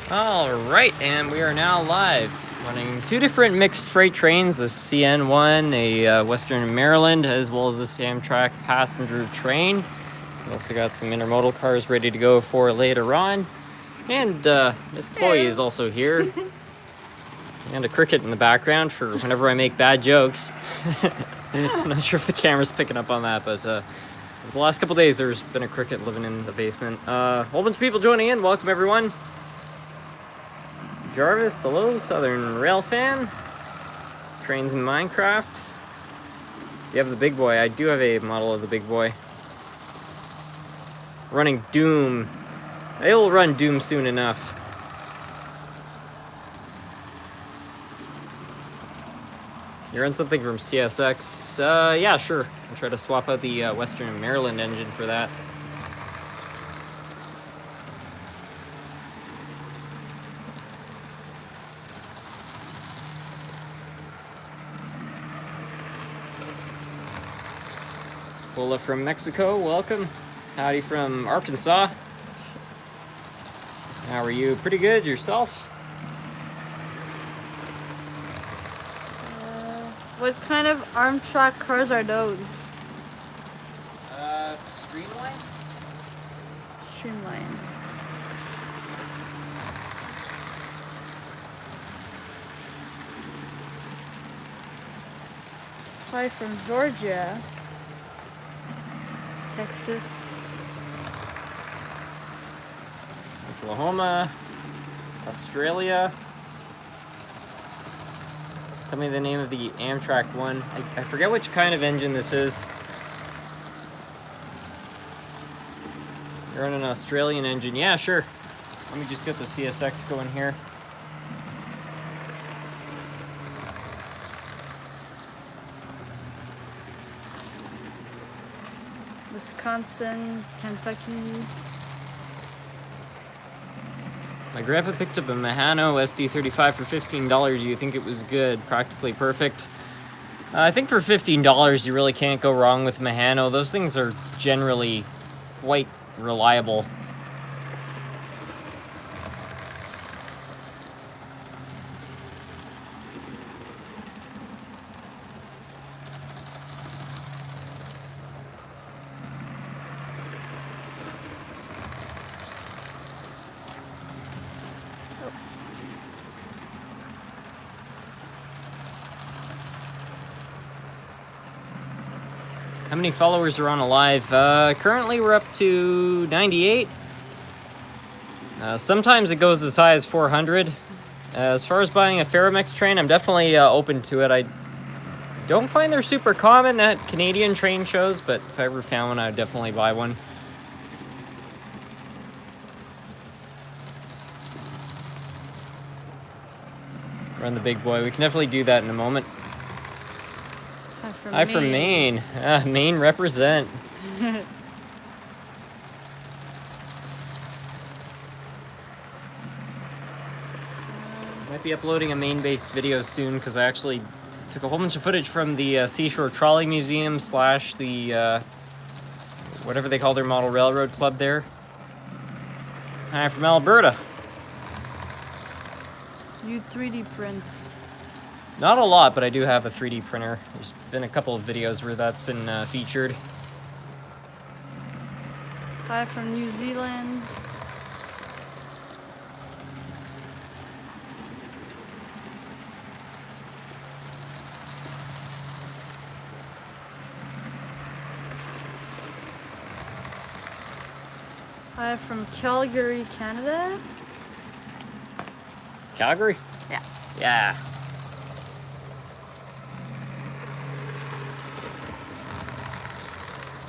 Alright, and we are now live, running two different mixed freight trains, the CN1, a Western Maryland, as well as this Amtrak passenger train. We also got some intermodal cars ready to go for later on. And Miss Chloe is also here. And a cricket in the background for whenever I make bad jokes. I'm not sure if the camera's picking up on that, but the last couple days there's been a cricket living in the basement. A whole bunch of people joining in. Welcome, everyone. Jarvis, hello, Southern Rail fan. Trains in Minecraft. You have the big boy. I do have a model of the big boy. Running Doom. It'll run Doom soon enough. You run something from CSX? Yeah, sure. I'll try to swap out the Western Maryland engine for that. Lola from Mexico, welcome. Howdy from Arkansas. How are you? Pretty good, yourself? What kind of Amtrak cars are those? Streamline? Streamline. Hi from Georgia. Texas. Oklahoma. Australia. Tell me the name of the Amtrak one. I forget which kind of engine this is. You're on an Australian engine. Yeah, sure. Let me just get the CSX going here. Wisconsin, Kentucky. My grandpa picked up a Mahano SD35 for $15. Do you think it was good? Practically perfect. I think for $15 you really can't go wrong with Mahano. Those things are generally quite reliable. How many followers are on Alive? Currently we're up to 98. Sometimes it goes as high as 400. As far as buying a Ferromex train, I'm definitely open to it. I don't find they're super common at Canadian train shows, but if I ever found one, I'd definitely buy one. Run the big boy. We can definitely do that in a moment. Hi from Maine. Maine represent. Might be uploading a Maine-based video soon because I actually took a whole bunch of footage from the Seashore Trolley Museum slash the whatever they call their model railroad club there. Hi from Alberta. You 3D print. Not a lot, but I do have a 3D printer. There's been a couple of videos where that's been featured. Hi from New Zealand. Hi from Calgary, Canada. Calgary? Yeah. Yeah.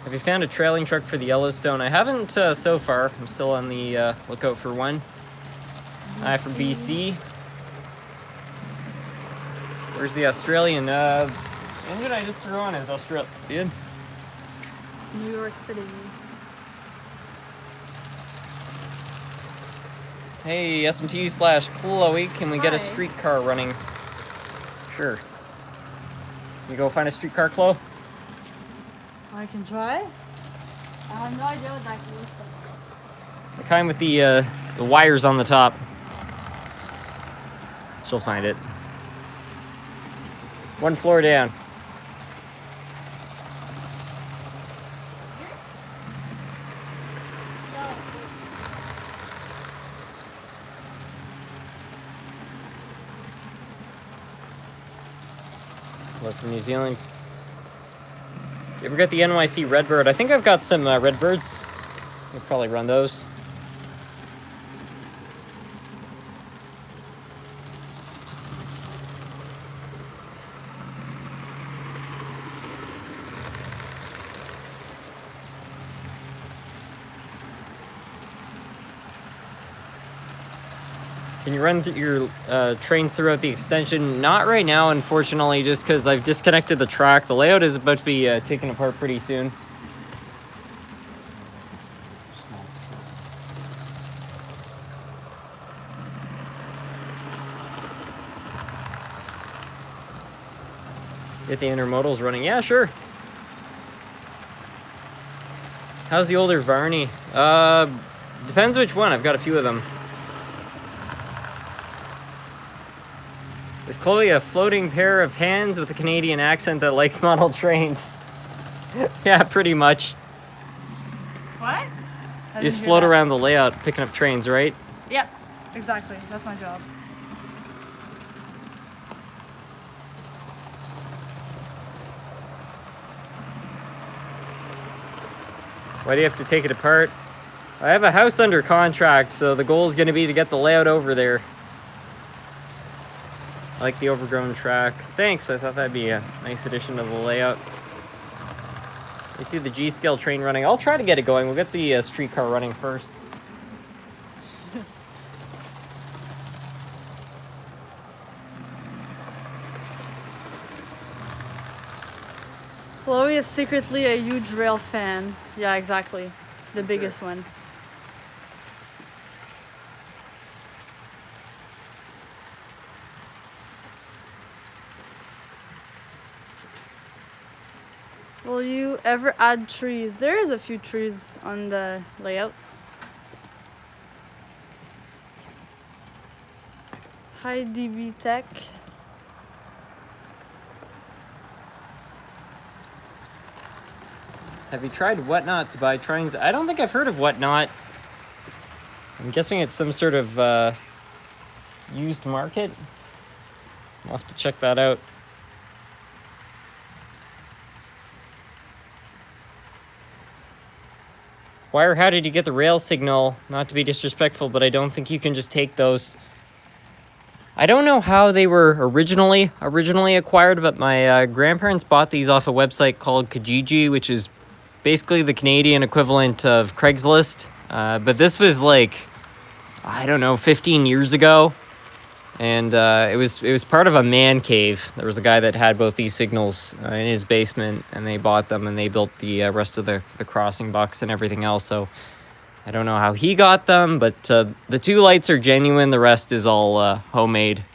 Have you found a trailing truck for the Yellowstone? I haven't so far. I'm still on the lookout for one. Hi from BC. Where's the Australian? Engine I just threw on is Australian. New York City. Hey, SMT/Chloe, can we get a streetcar running? Sure. Can you go find a streetcar, Chloe? I can try. I have no idea what that looks like. The kind with the wires on the top. She'll find it. One floor down. Look from New Zealand. You ever get the NYC Redbird? I think I've got some Redbirds. We'll probably run those. Can you run your trains throughout the extension? Not right now, unfortunately, just because I've disconnected the track. The layout is about to be taken apart pretty soon. Get the intermodals running. Yeah, sure. How's the older Varney? Depends which one. I've got a few of them. Is Chloe a floating pair of hands with a Canadian accent that likes model trains? Yeah, pretty much. What? You just float around the layout picking up trains, right? Yep, exactly. That's my job. Why do you have to take it apart? I have a house under contract, so the goal is going to be to get the layout over there. I like the overgrown track. Thanks, I thought that'd be a nice addition to the layout. You see the G-scale train running. I'll try to get it going. We'll get the streetcar running first. Chloe is secretly a huge rail fan. Yeah, exactly. The biggest one. Will you ever add trees? There is a few trees on the layout. Hi DB Tech. Have you tried Whatnot to buy trains? I don't think I've heard of Whatnot. I'm guessing it's some sort of used market. I'll have to check that out. Why or how did you get the rail signal? Not to be disrespectful, but I don't think you can just take those. I don't know how they were originally acquired, but my grandparents bought these off a website called Kijiji, which is basically the Canadian equivalent of Craigslist. But this was like, I don't know, 15 years ago. And it was part of a man cave. There was a guy that had both these signals in his basement, and they bought them, and they built the rest of the crossing box and everything else. So I don't know how he got them, but the two lights are genuine. The rest is all homemade.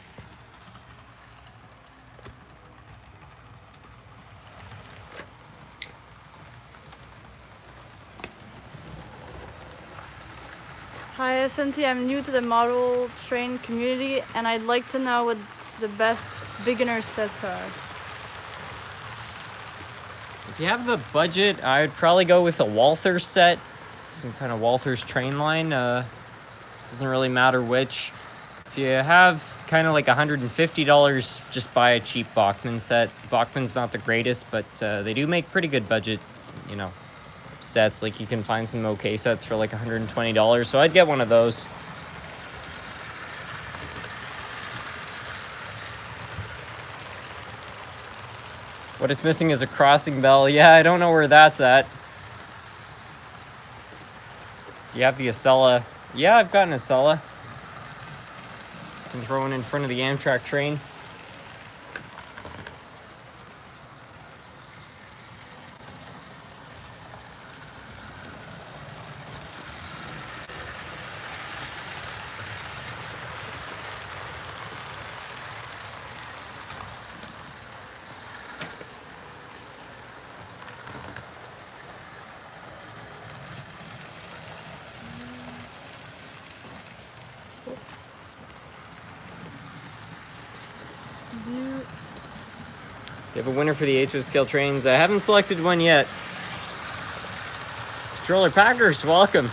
Hi SNT, I'm new to the model train community and I'd like to know what the best beginner sets are. If you have the budget, I would probably go with a Walther set. Some kind of Walther's train line. Doesn't really matter which. If you have kind of like $150, just buy a cheap Bachmann set. Bachmann's not the greatest, but they do make pretty good budget, you know, sets. Like you can find some okay sets for like $120, so I'd get one of those. What it's missing is a crossing bell. Yeah, I don't know where that's at. Do you have the Acela? Yeah, I've got an Acela. Can throw one in front of the Amtrak train. You have a winner for the HO scale trains. I haven't selected one yet. Controller Packers, welcome.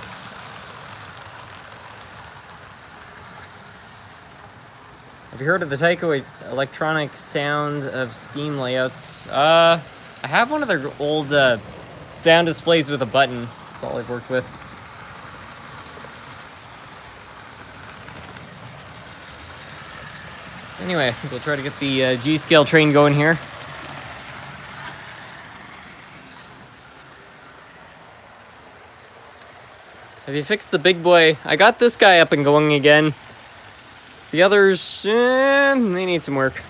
Have you heard of the Tyco electronic sound of steam layouts? I have one of their old sound displays with a button. That's all I've worked with. Anyway, I think we'll try to get the G-scale train going here. Have you fixed the big boy? I got this guy up and going again. The others, they need some work.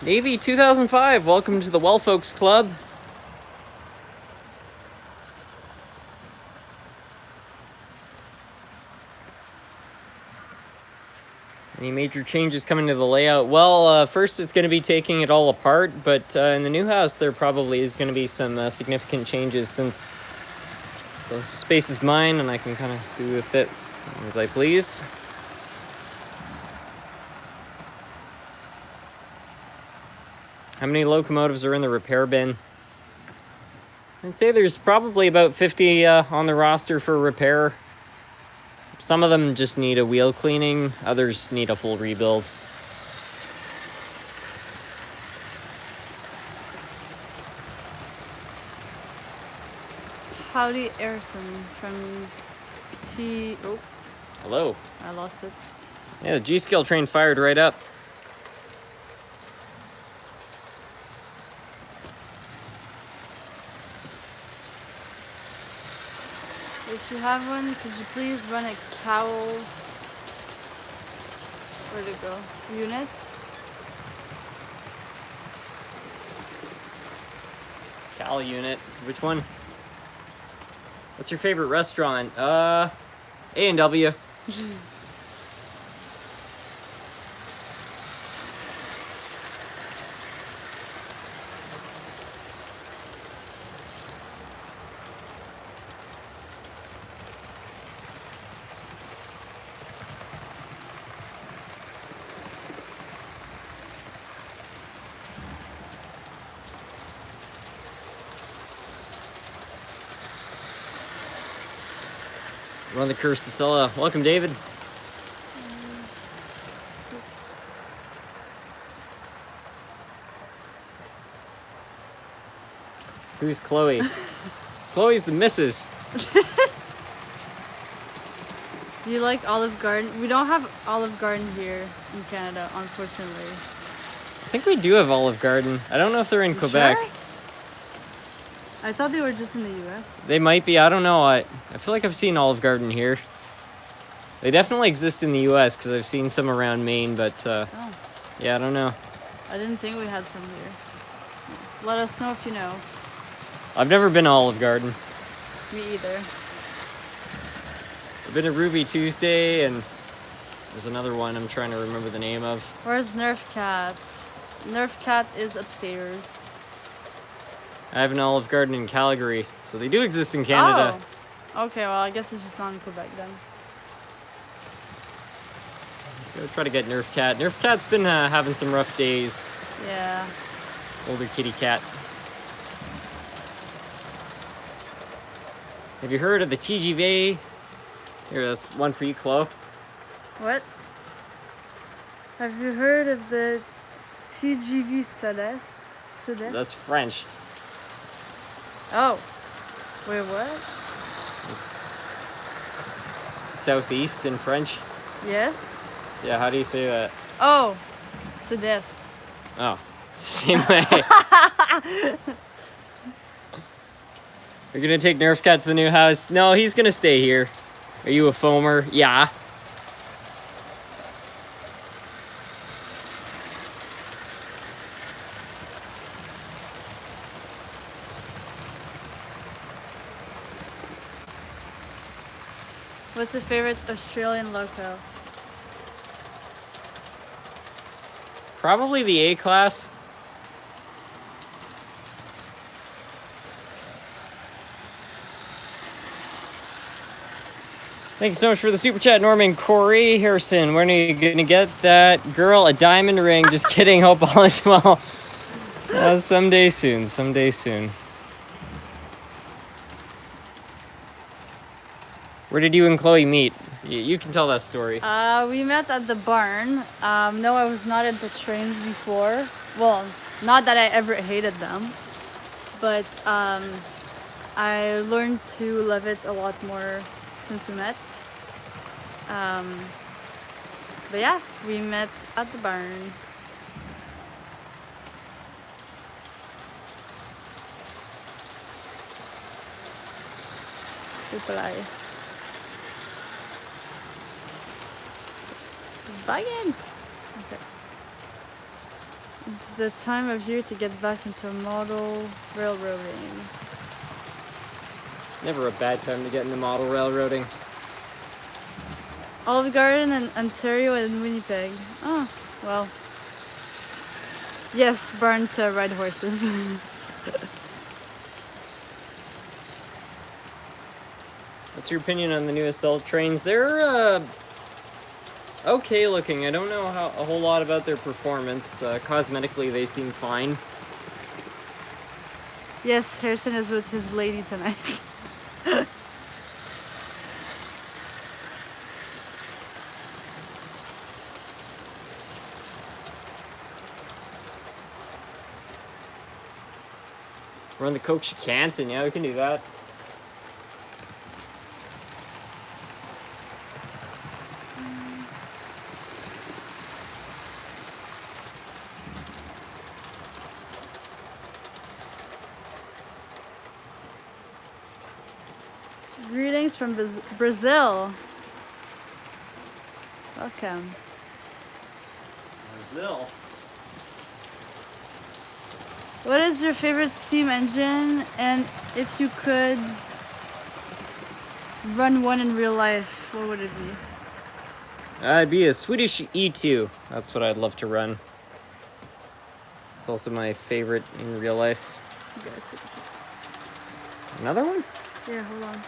Navy 2005, welcome to the Well Folks Club. Any major changes coming to the layout? Well, first it's going to be taking it all apart, but in the new house there probably is going to be some significant changes since the space is mine and I can kind of do with it as I please. How many locomotives are in the repair bin? I'd say there's probably about 50 on the roster for repair. Some of them just need a wheel cleaning, others need a full rebuild. Howdy, Erson from T. Oh, Hello. I lost it. Yeah, the G-scale train fired right up. If you have one, could you please run a cowl? Where'd it go? Unit? Cal unit. Which one? What's your favorite restaurant? A&W. Run the curse to Scylla. Welcome, David. Who's Chloe? Chloe's the missus. Do you like Olive Garden? We don't have Olive Garden here in Canada, unfortunately. I think we do have Olive Garden. I don't know if they're in Quebec. Sure? I thought they were just in the US. They might be. I don't know. I feel like I've seen Olive Garden here. They definitely exist in the US because I've seen some around Maine, but yeah, I don't know. I didn't think we had some here. Let us know if you know. I've never been to Olive Garden. Me either. I've been to Ruby Tuesday, and there's another one I'm trying to remember the name of. Where's Nerf Cat? Nerf Cat is upstairs. I have an Olive Garden in Calgary, so they do exist in Canada. Oh. Okay, well, I guess it's just not in Quebec then. Go try to get Nerf Cat. Nerf Cat's been having some rough days. Yeah. Older kitty cat. Have you heard of the TGV? Here, that's one for you, Chloe. What? Have you heard of the TGV Sud-Est? Sud-Est? That's French. Oh. Wait, what? Southeast in French. Yes? Yeah, how do you say that? Oh. Sud-Est. Oh, same way. You're gonna take Nerf Cat to the new house? No, he's gonna stay here. Are you a foamer? Yeah. What's your favorite Australian loco? Probably the A-Class. Thanks so much for the super chat, Norman. Corey Harrison, when are you gonna get that girl a diamond ring? Just kidding. Hope all is well. Someday soon. Someday soon. Where did you and Chloe meet? You can tell that story. We met at the barn. No, I was not into trains before. Well, not that I ever hated them, but I learned to love it a lot more since we met. But yeah, we met at the barn. Reply. Wagon. Okay. It's the time of year to get back into model railroading. Never a bad time to get into model railroading. Olive Garden in Ontario and Winnipeg. Oh, well. Yes, barn to ride horses. What's your opinion on the new assault trains? They're okay looking. I don't know a whole lot about their performance. Cosmetically, they seem fine. Yes, Harrison is with his lady tonight. Run the Coke-Chicanton, yeah, we can do that. Greetings from Brazil. Welcome. Brazil. What is your favorite steam engine? And if you could run one in real life, what would it be? It'd be a Swedish E2. That's what I'd love to run. It's also my favorite in real life. Another one? Yeah, hold on.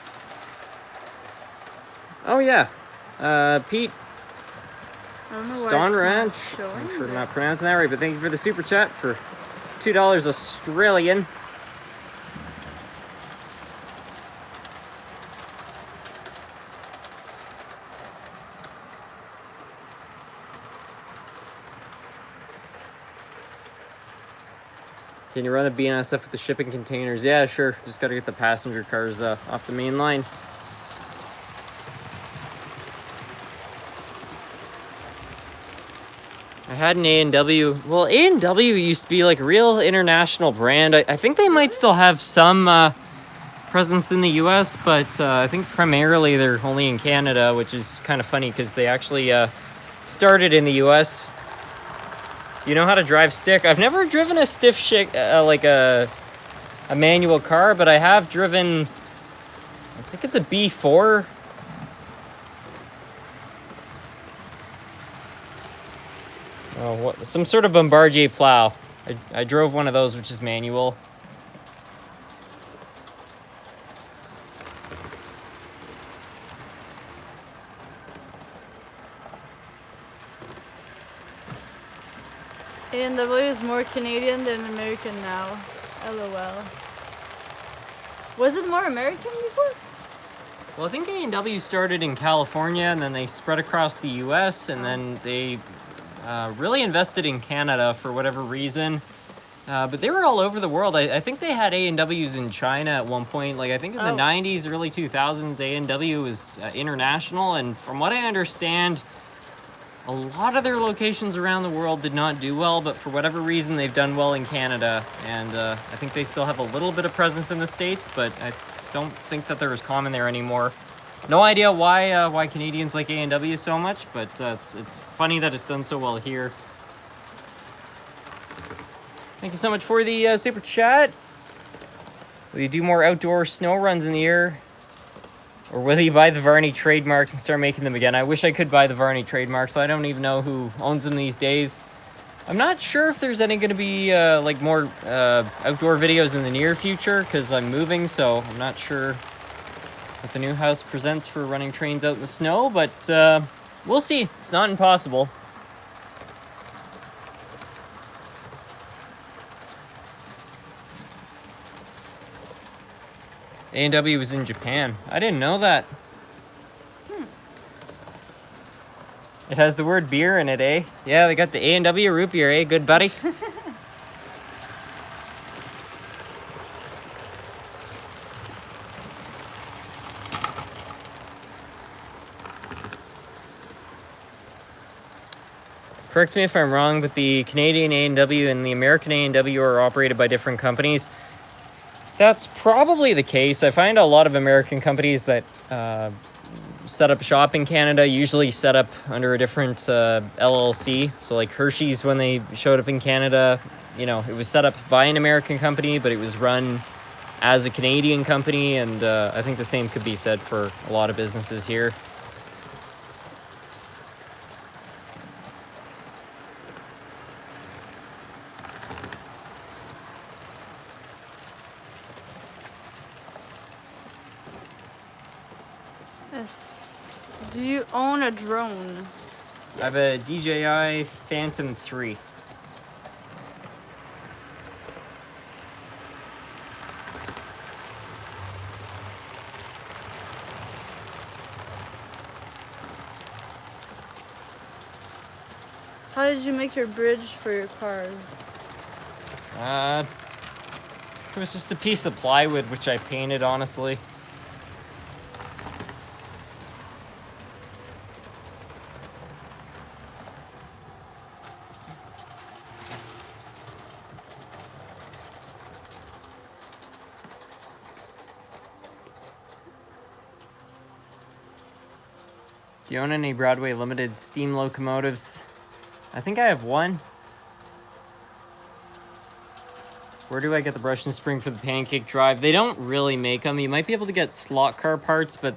Oh yeah, Pete I don't know why Stone it's not Ranch. showing, I'm sure I'm but- not pronouncing that right, but thank you for the super chat for $2 Australian. Can you run a BNSF with the shipping containers? Yeah, sure. Just got to get the passenger cars off the main line. I had an A&W. Well, A&W used to be like a real international brand. I think they might still have some presence in the US, but I think primarily they're only in Canada, which is kind of funny because they actually started in the US. You know how to drive stick? I've never driven a stiff like a manual car, but I have driven, I think it's a B4. Oh, what? Some sort of Bombardier plow. I drove one of those, which is manual. A&W is more Canadian than American now. LOL. Was it more American before? Well, I think A&W started in California, and then they spread across the US, and then they really invested in Canada for whatever reason. But they were all over the world. I think they had A&Ws in China at one point. Like, I think in the 90s, early 2000s, A&W was international. And from what I understand, a lot of their locations around the world did not do well, but for whatever reason, they've done well in Canada. And I think they still have a little bit of presence in the States, but I don't think that they're as common there anymore. No idea why Canadians like A&W so much, but it's funny that it's done so well here. Thank you so much for the super chat. Will you do more outdoor snow runs in the year? Or will you buy the Varney trademarks and start making them again? I wish I could buy the Varney trademarks. I don't even know who owns them these days. I'm not sure if there's any going to be like more outdoor videos in the near future because I'm moving, so I'm not sure what the new house presents for running trains out in the snow, but we'll see. It's not impossible. A&W was in Japan. I didn't know that. It has the word beer in it, eh? Yeah, they got the A&W root beer, eh? Good buddy. Correct me if I'm wrong, but the Canadian A&W and the American A&W are operated by different companies. That's probably the case. I find a lot of American companies that set up shop in Canada usually set up under a different LLC. So like Hershey's, when they showed up in Canada, you know, it was set up by an American company, but it was run as a Canadian company. And I think the same could be said for a lot of businesses here. Yes. Do you own a drone? I have a DJI Phantom 3. How did you make your bridge for your cars? It was just a piece of plywood, which I painted, honestly. Do you own any Broadway Limited steam locomotives? I think I have one. Where do I get the brush and spring for the pancake drive? They don't really make them. You might be able to get slot car parts, but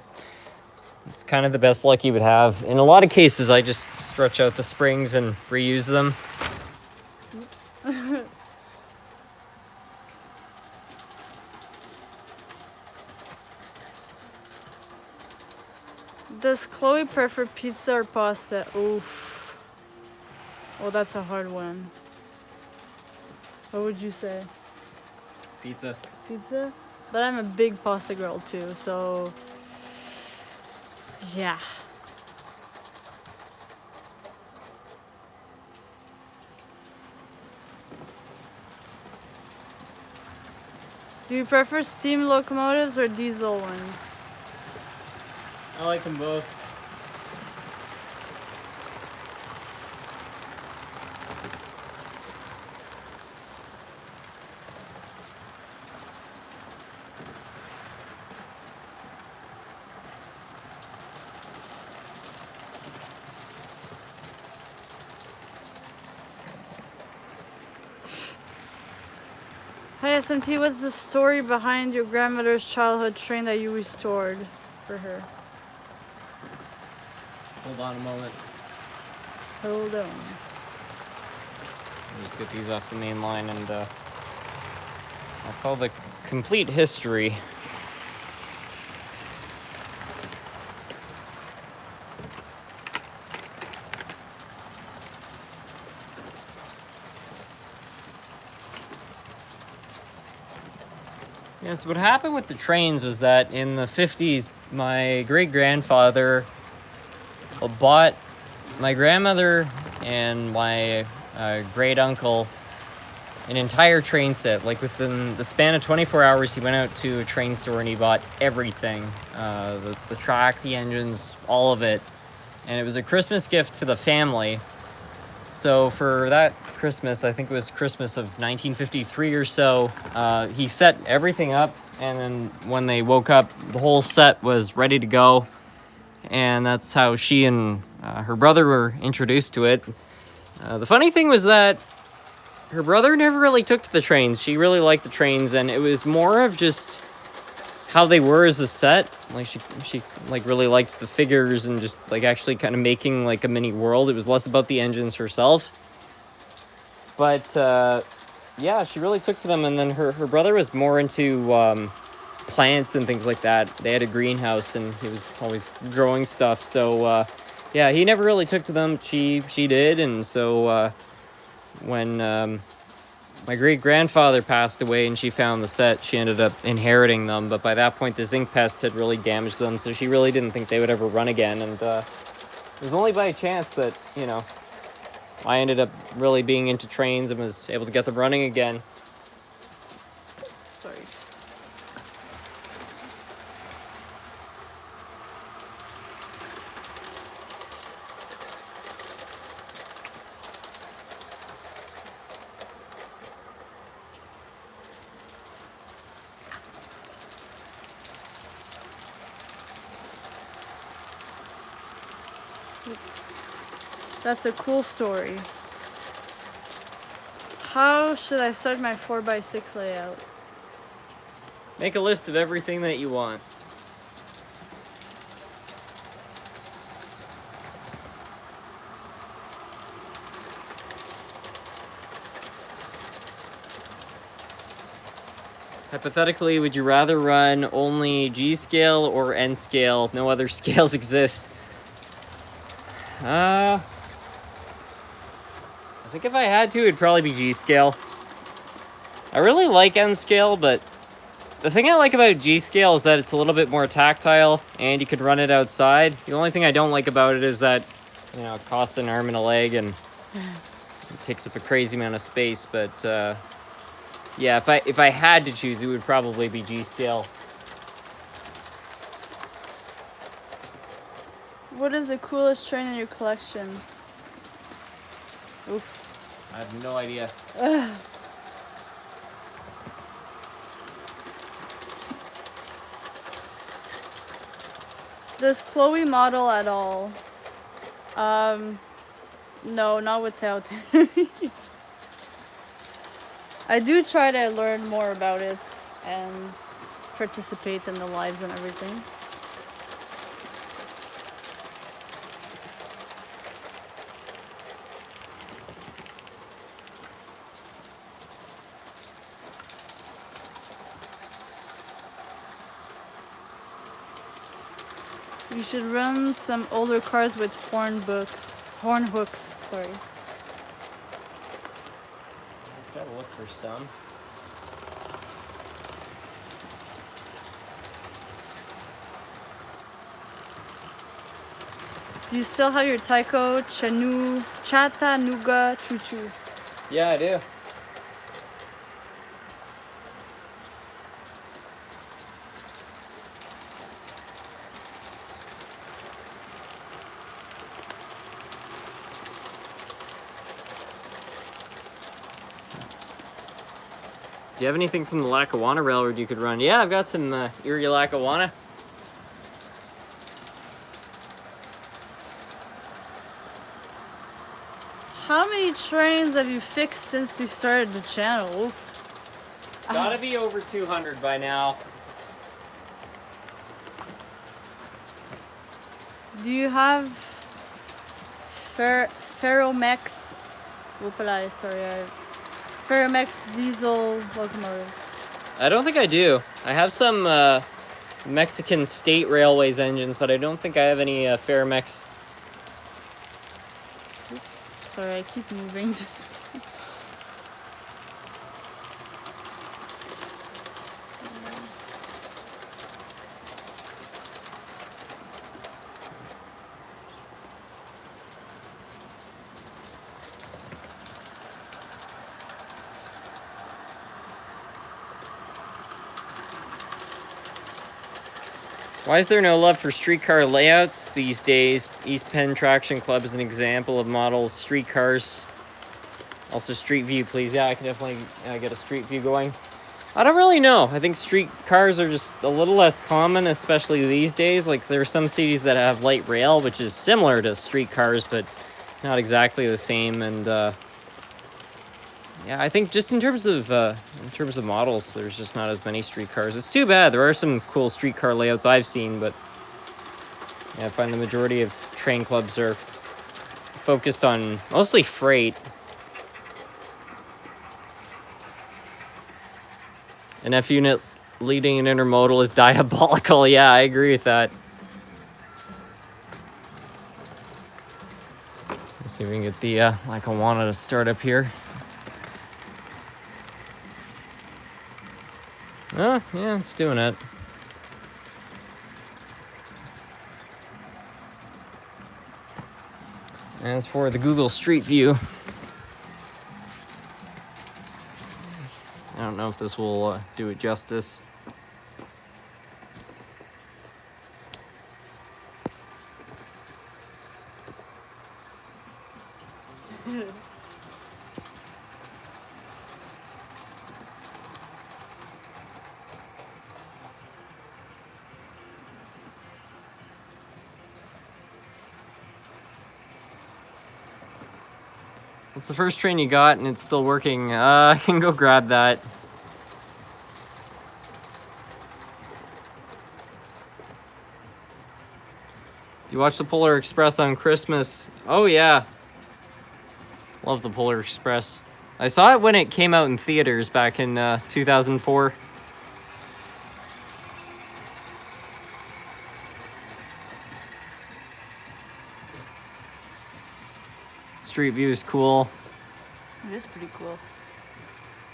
it's kind of the best luck you would have. In a lot of cases, I just stretch out the springs and reuse them. Oops. Does Chloe prefer pizza or pasta? Oof. Oh, that's a hard one. What would you say? Pizza. Pizza? But I'm a big pasta girl too, so yeah. Do you prefer steam locomotives or diesel ones? I like them both. Hi SMT, what's the story behind your grandmother's childhood train that you restored for her? Hold on a moment. Hold on. I'll just get these off the main line and I'll tell the complete history. Yes, what happened with the trains was that in the 50s, my great-grandfather bought my grandmother and my great-uncle an entire train set. Like within the span of 24 hours, he went out to a train store and he bought everything. The track, the engines, all of it. And it was a Christmas gift to the family. So for that Christmas, I think it was Christmas of 1953 or so, he set everything up, and then when they woke up, the whole set was ready to go. And that's how she and her brother were introduced to it. The funny thing was that her brother never really took to the trains. She really liked the trains, and it was more of just how they were as a set. Like she like really liked the figures and just like actually kind of making like a mini world. It was less about the engines herself. But yeah, she really took to them, and then her brother was more into plants and things like that. They had a greenhouse, and he was always growing stuff. So yeah, he never really took to them. She did, and so when my great-grandfather passed away and she found the set, she ended up inheriting them. But by that point, the zinc pest had really damaged them, so she really didn't think they would ever run again. And it was only by chance that, you know, I ended up really being into trains and was able to get them running again. Sorry. That's a cool story. How should I start my 4x6 layout? Make a list of everything that you want. Hypothetically, would you rather run only G scale or N scale? No other scales exist. I think if I had to, it'd probably be G scale. I really like N scale, but the thing I like about G scale is that it's a little bit more tactile and you could run it outside. The only thing I don't like about it is that, you know, it costs an arm and a leg and it takes up a crazy amount of space. But yeah, if I had to choose, it would probably be G scale. What is the coolest train in your collection? Oof. I have no idea. Does Chloe model at all? No, not with Telltale. I do try to learn more about it and participate in the lives and everything. You should run some older cars with horn hooks, sorry. I've got to look for some. Do you still have your Taiko Chattanooga Choo Choo? Yeah, I do. Do you have anything from the Lackawanna Railroad you could run? Yeah, I've got some Erie Lackawanna. How many trains have you fixed since you started the channel? Oof. Gotta be over 200 by now. Do you have Ferromex? Whoopala, sorry. Ferromex diesel locomotive. I don't think I do. I have some Mexican State Railways engines, but I don't think I have any Ferromex. Sorry, I keep moving. Why is there no love for streetcar layouts these days? East Penn Traction Club is an example of model streetcars. Also, Street View, please. Yeah, I can definitely get a Street View going. I don't really know. I think streetcars are just a little less common, especially these days. Like, there are some cities that have light rail, which is similar to streetcars, but not exactly the same. And yeah, I think just in terms of models, there's just not as many streetcars. It's too bad. There are some cool streetcar layouts I've seen, but yeah, I find the majority of train clubs are focused on mostly freight. An F unit leading an intermodal is diabolical. Yeah, I agree with that. Let's see if we can get the Lackawanna to start up here. Oh, yeah, it's doing it. As for the Google Street View, I don't know if this will do it justice. What's the first train you got and it's still working? I can go grab that. You watch the Polar Express on Christmas? Oh yeah. Love the Polar Express. I saw it when it came out in theaters back in 2004. Street View is cool. It is pretty cool.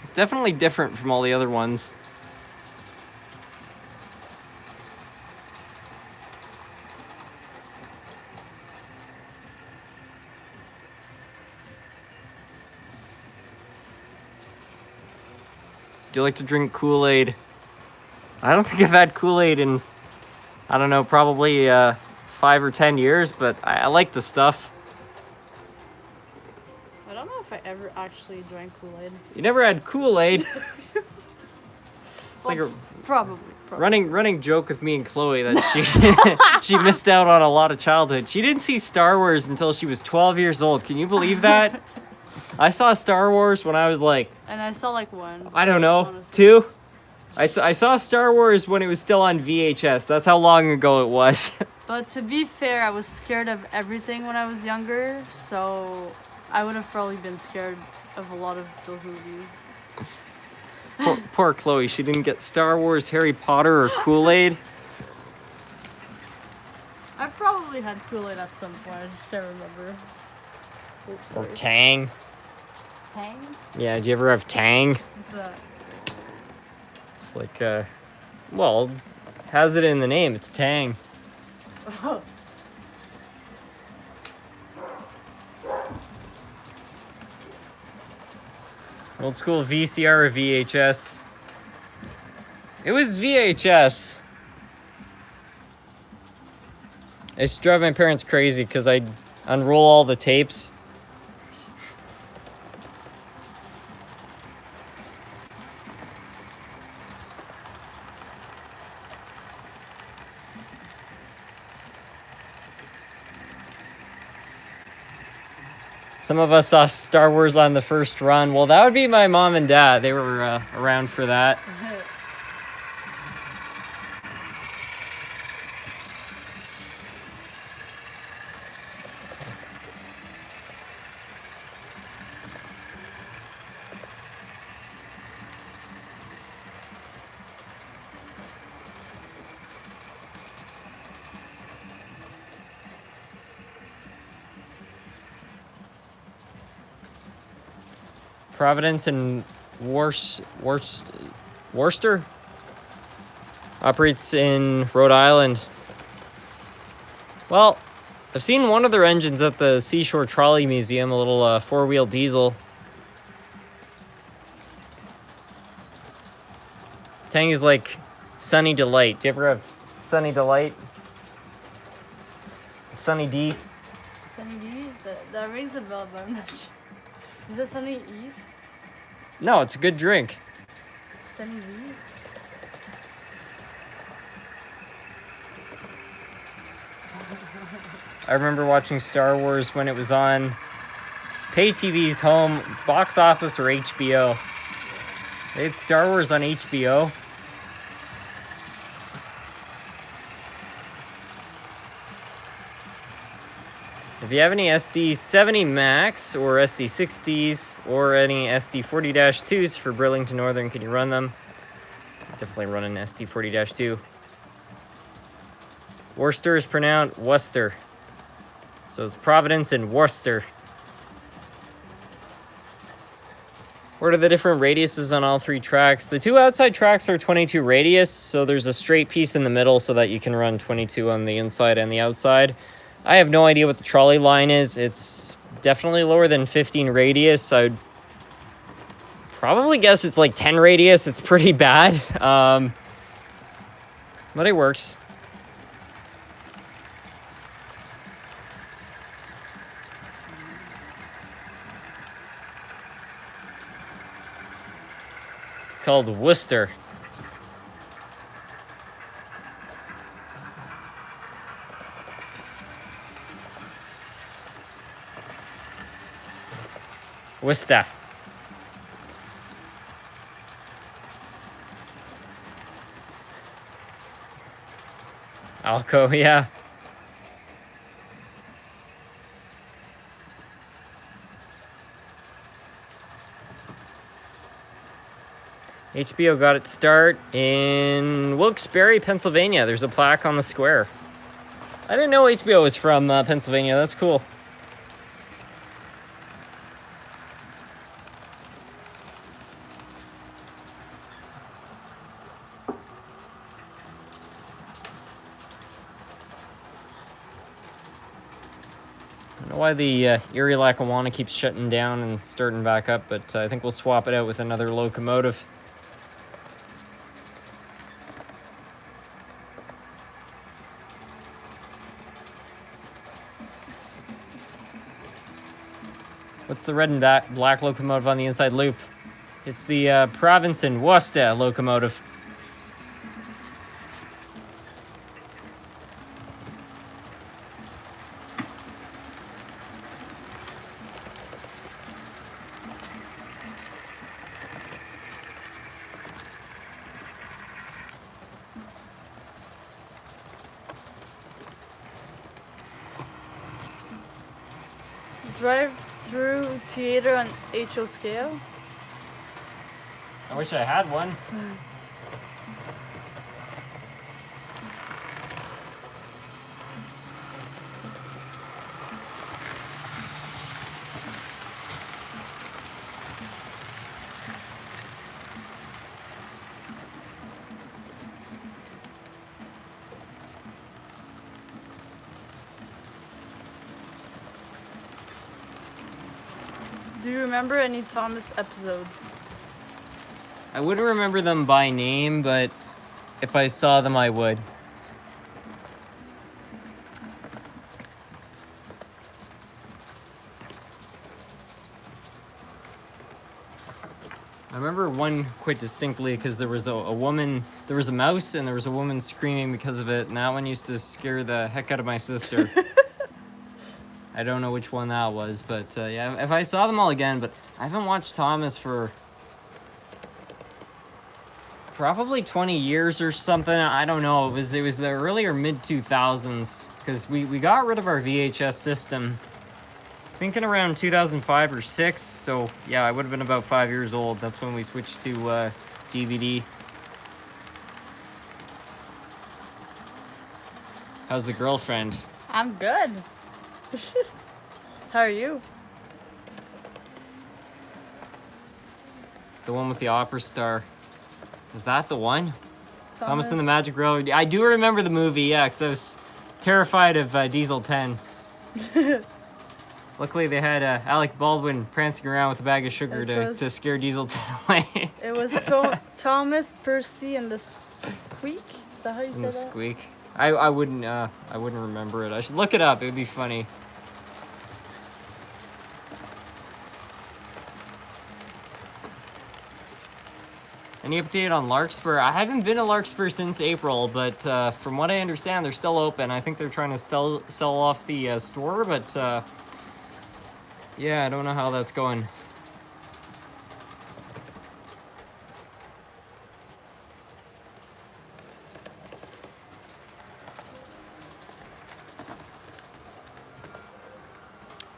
It's definitely different from all the other ones. Do you like to drink Kool-Aid? I don't think I've had Kool-Aid in, I don't know, probably 5 or 10 years, but I like the stuff. I don't know if I ever actually drank Kool-Aid. You never had Kool-Aid? It's like a Probably. running joke with me and Chloe that she missed out on a lot of childhood. She didn't see Star Wars until she was 12 years old. Can you believe that? I saw Star Wars when I was like, And I saw like one. I don't know, honestly. 2? I saw Star Wars when it was still on VHS. That's how long ago it was. But to be fair, I was scared of everything when I was younger, so I would have probably been scared of a lot of those movies. Poor Chloe, she didn't get Star Wars, Harry Potter, or Kool-Aid. I probably had Kool-Aid at some point, I just can't remember. Oops, Or sorry. Tang. Tang? Yeah, did you ever have Tang? What's that? It's like, well, it has it in the name. It's Tang. Oh. Old school VCR or VHS? It was VHS. I used to drive my parents crazy because I'd unroll all the tapes. Some of us saw Star Wars on the first run. Well, that would be my mom and dad. They were around for that. Providence and Worcester operates in Rhode Island. Well, I've seen one of their engines at the Seashore Trolley Museum, a little four-wheel diesel. Tang is like Sunny Delight. Do you ever have Sunny Delight? Sunny D? Sunny D? That rings a bell, but I'm not sure. Is that Sunny E? No, it's a good drink. Sunny D? I remember watching Star Wars when it was on pay TV's home, box office, or HBO. They had Star Wars on HBO. If you have any SD70 Max or SD60s or any SD40-2s for Burlington Northern, can you run them? definitely running SD40-2. Worcester is pronounced Worcester. So it's Providence and Worcester. What are the different radiuses on all 3 tracks? The 2 outside tracks are 22 radius, so there's a straight piece in the middle so that you can run 22 on the inside and the outside. I have no idea what the trolley line is. It's definitely lower than 15 radius. I'd probably guess it's like 10 radius. It's pretty bad, but it works. Called Worcester. Worcester. Alco, yeah. HBO got its start in Wilkes-Barre, Pennsylvania. There's a plaque on the square. I didn't know HBO was from Pennsylvania. That's cool. I don't know why the Erie Lackawanna keeps shutting down and starting back up, but I think we'll swap it out with another locomotive. What's the red and black locomotive on the inside loop? It's the Province and Worcester locomotive. Drive-through theater on HO scale. I wish I had one. Do you remember any Thomas episodes? I wouldn't remember them by name, but if I saw them, I would. I remember one quite distinctly because there was a woman, there was a mouse, and there was a woman screaming because of it, and that one used to scare the heck out of my sister. I don't know which one that was, but yeah, if I saw them all again, but I haven't watched Thomas for probably 20 years or something. I don't know. It was the early or mid 2000s because we got rid of our VHS system. Thinking around 2005 or 6. So yeah, I would have been about 5 years old. That's when we switched to DVD. How's the girlfriend? I'm good. How are you? The one with the opera star. Is that the one? Thomas and the Magic Railroad. I do remember the movie, yeah, because I was terrified of Diesel 10. Luckily, they had Alec Baldwin prancing around with a bag of sugar to scare Diesel 10 away. It was Thomas, Percy, and the Squeak. Is that how you say that? Squeak. I wouldn't remember it. I should look it up. It would be funny. Any update on Larkspur? I haven't been to Larkspur since April, but from what I understand, they're still open. I think they're trying to sell off the store, but yeah, I don't know how that's going.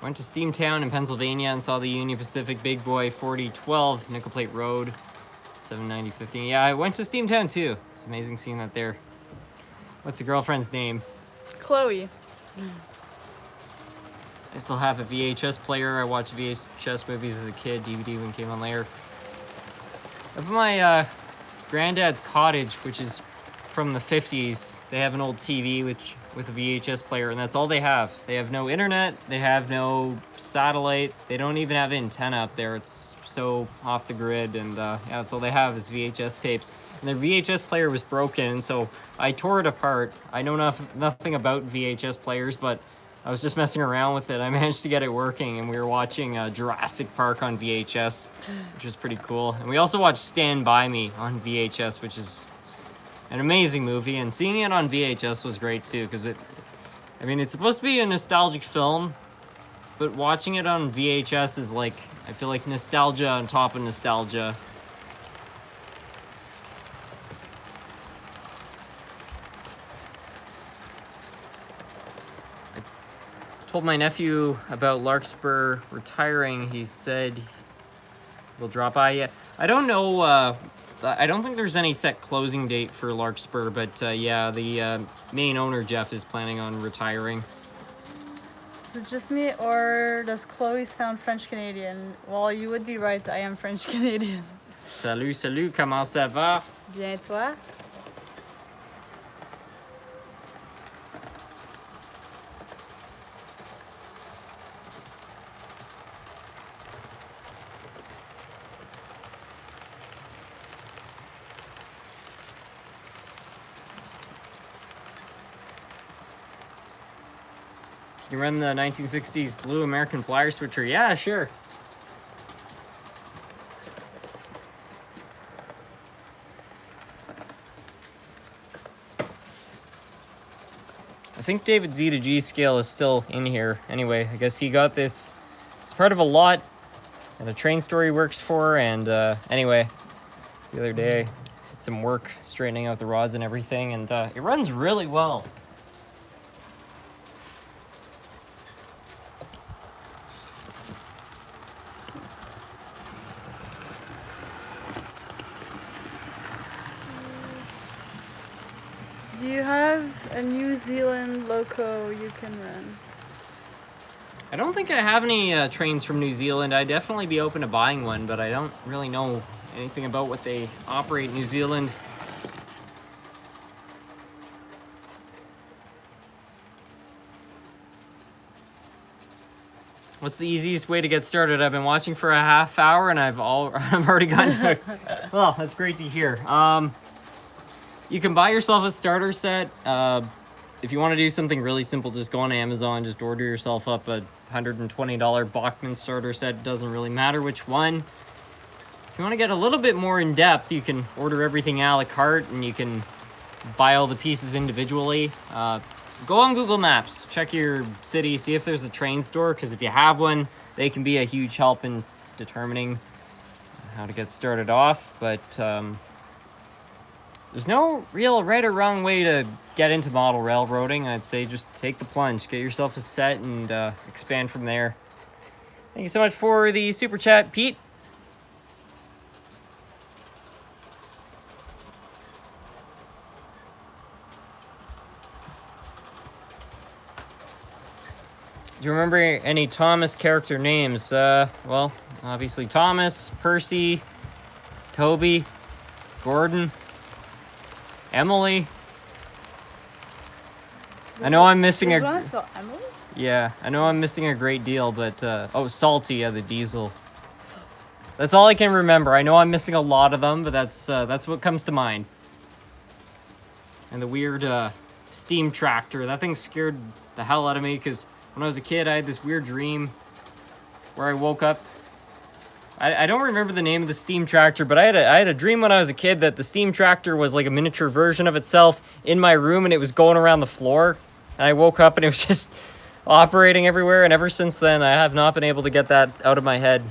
Went to Steamtown in Pennsylvania and saw the Union Pacific Big Boy 4012 Nickel Plate Road. 790.15. Yeah, I went to Steamtown too. It's amazing seeing that there. What's the girlfriend's name? Chloe. I still have a VHS player. I watched VHS movies as a kid. DVD when it came on later. Up at my granddad's cottage, which is from the 50s, they have an old TV with a VHS player, and that's all they have. They have no internet. They have no satellite. They don't even have antenna up there. It's so off the grid, and yeah, that's all they have is VHS tapes. And their VHS player was broken, and so I tore it apart. I know nothing about VHS players, but I was just messing around with it. I managed to get it working, and we were watching Jurassic Park on VHS, which was pretty cool. And we also watched Stand By Me on VHS, which is an amazing movie. And seeing it on VHS was great too, because it's supposed to be a nostalgic film, but watching it on VHS is like, I feel like nostalgia on top of nostalgia. Told my nephew about Larkspur retiring. He said we'll drop by. Yeah, I don't know. I don't think there's any set closing date for Larkspur, but yeah, the main owner Jeff is planning on retiring. Is it just me, or does Chloe sound French Canadian? Well, you would be right. I am French Canadian. Salut, salut. Comment ça va? Bien, toi? You run the 1960s blue American Flyer switcher? Yeah, sure. I think David Z to G scale is still in here. Anyway, I guess he got this. It's part of a lot and a train store he works for. And anyway, the other day, I did some work straightening out the rods and everything, and it runs really well. Do you have a New Zealand loco you can run? I don't think I have any trains from New Zealand. I'd definitely be open to buying one, but I don't really know anything about what they operate in New Zealand. What's the easiest way to get started? I've been watching for a half hour and I've already gotten hooked. Well, that's great to hear. You can buy yourself a starter set. If you want to do something really simple, just go on Amazon, just order yourself up a $120 Bachmann starter set. It doesn't really matter which one. If you want to get a little bit more in depth, you can order everything a la carte and you can buy all the pieces individually. Go on Google Maps, check your city, see if there's a train store, because if you have one, they can be a huge help in determining how to get started off. But there's no real right or wrong way to get into model railroading. I'd say just take the plunge, get yourself a set, and expand from there. Thank you so much for the super chat, Pete. Do you remember any Thomas character names? Well, obviously Thomas, Percy, Toby, Gordon, Emily. I know I'm missing There's one that's called Emily? Yeah, I know I'm missing a great deal, but oh, Salty, yeah, the diesel. Salty. That's all I can remember. I know I'm missing a lot of them, but that's what comes to mind. And the weird steam tractor. That thing scared the hell out of me because when I was a kid, I had this weird dream where I woke up. I don't remember the name of the steam tractor, but I had a dream when I was a kid that the steam tractor was like a miniature version of itself in my room, and it was going around the floor. And I woke up and it was just operating everywhere. And ever since then, I have not been able to get that out of my head.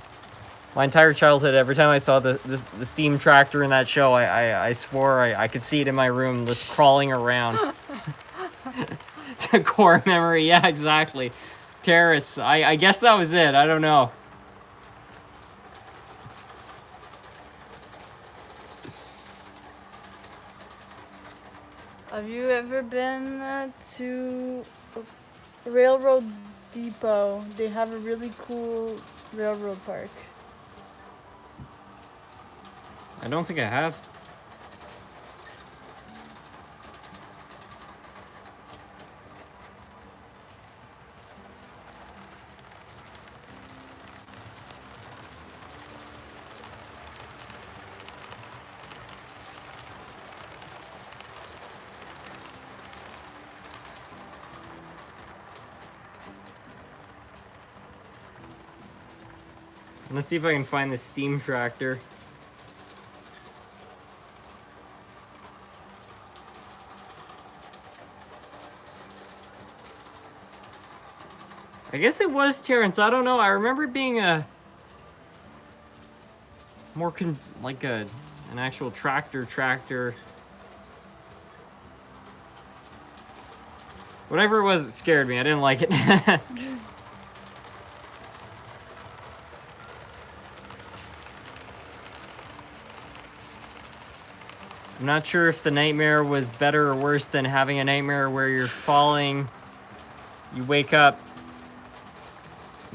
My entire childhood, every time I saw the steam tractor in that show, I swore I could see it in my room just crawling around. It's a core memory. Yeah, exactly. Terrace. I guess that was it. I don't know. Have you ever been to Railroad Depot? They have a really cool railroad park. I don't think I have. Let's see if I can find the steam tractor. I guess it was Terrence. I don't know. I remember it being a more like an actual tractor. Whatever it was, it scared me. I didn't like it. I'm not sure if the nightmare was better or worse than having a nightmare where you're falling, you wake up,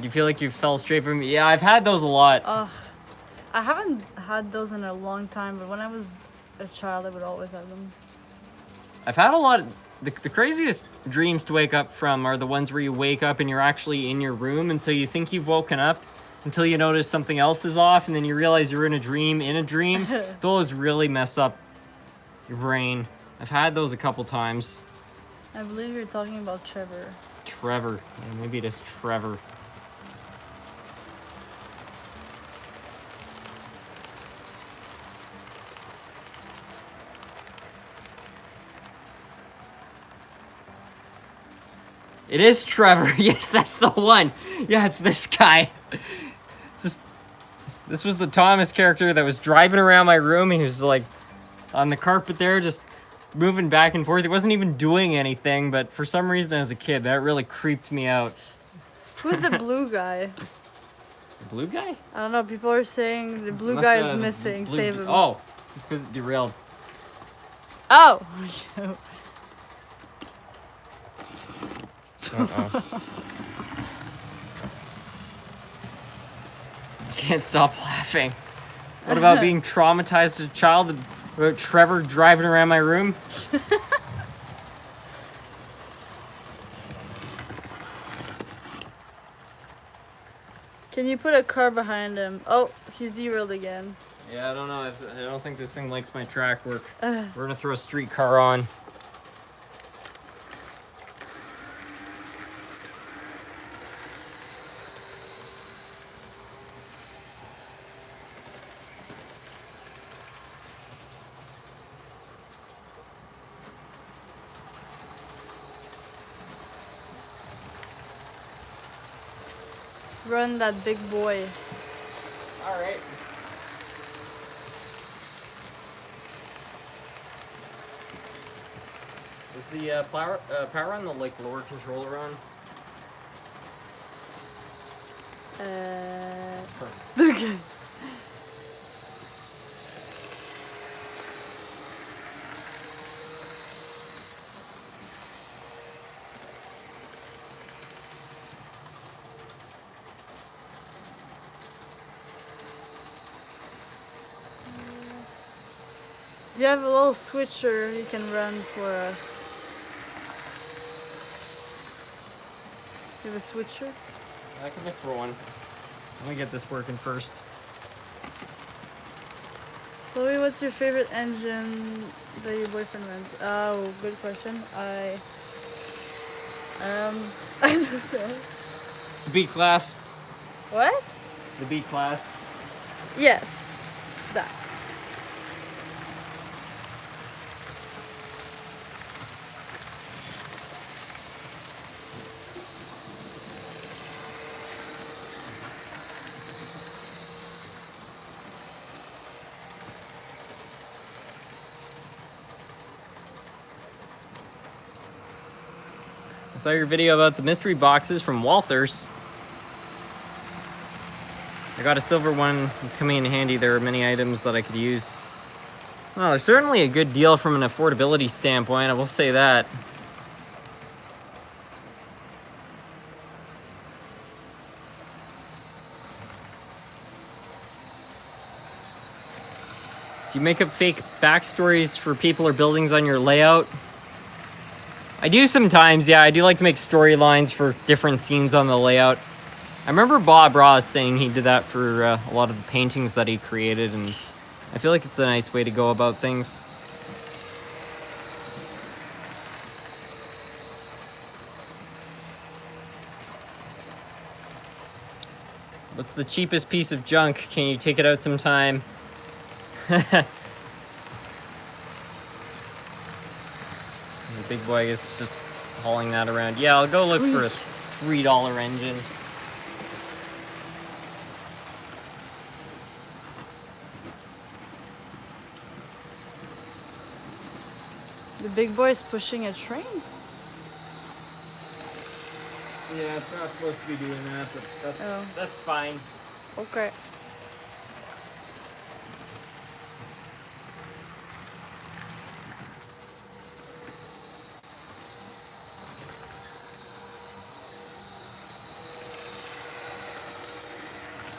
you feel like you fell straight from... Yeah, I've had those a lot. I haven't had those in a long time, but when I was a child, I would always have them. I've had a lot of... The craziest dreams to wake up from are the ones where you wake up and you're actually in your room, and so you think you've woken up until you notice something else is off, and then you realize you're in a dream. Those really mess up your brain. I've had those a couple times. I believe you're talking about Trevor. Trevor. Yeah, maybe it is Trevor. It is Trevor. Yes, that's the one. Yeah, it's this guy. This was the Thomas character that was driving around my room. He was like on the carpet there, just moving back and forth. He wasn't even doing anything, but for some reason as a kid, that really creeped me out. Who's the blue guy? The blue guy? I don't know. People are saying the blue guy is missing. Save him. Oh, it's because it derailed. Oh! Uh-oh. I can't stop laughing. What about being traumatized as a child? About Trevor driving around my room? Can you put a car behind him? Oh, he's derailed again. Yeah, I don't know. I don't think this thing likes my track work. We're gonna throw a streetcar on. Run that big boy. All right. Is the power on the like lower controller on? Okay. You have a little switcher you can run for us. You have a switcher? I can look for one. Let me get this working first. Chloe, what's your favorite engine that your boyfriend runs? Oh, good question. I don't know. The B class. What? The B class. Yes, that. I saw your video about the mystery boxes from Walthers. I got a silver one. It's coming in handy. There are many items that I could use. Well, they're certainly a good deal from an affordability standpoint, I will say that. Do you make up fake backstories for people or buildings on your layout? I do sometimes, yeah. I do like to make storylines for different scenes on the layout. I remember Bob Ross saying he did that for a lot of the paintings that he created, and I feel like it's a nice way to go about things. What's the cheapest piece of junk? Can you take it out sometime? The big boy is just hauling that around. Yeah, I'll go look for a $3 engine. The big boy is pushing a train. Yeah, it's not supposed to be doing that, but that's fine. Okay.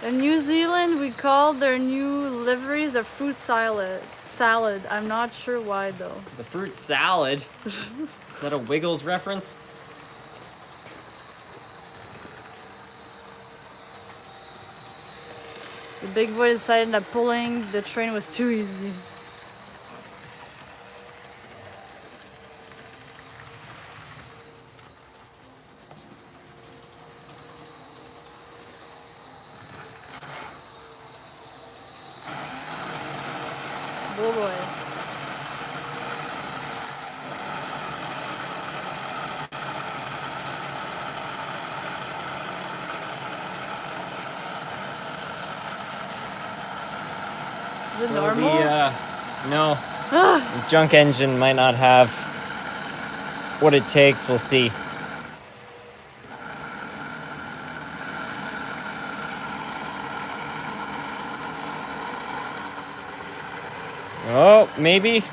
In New Zealand, we call their new liveries the fruit salad. I'm not sure why though. The fruit salad? Is that a Wiggles reference? The big boy decided that pulling the train was too easy. Oh boy. Is it normal? No. The junk engine might not have what it takes. We'll see. Oh, maybe.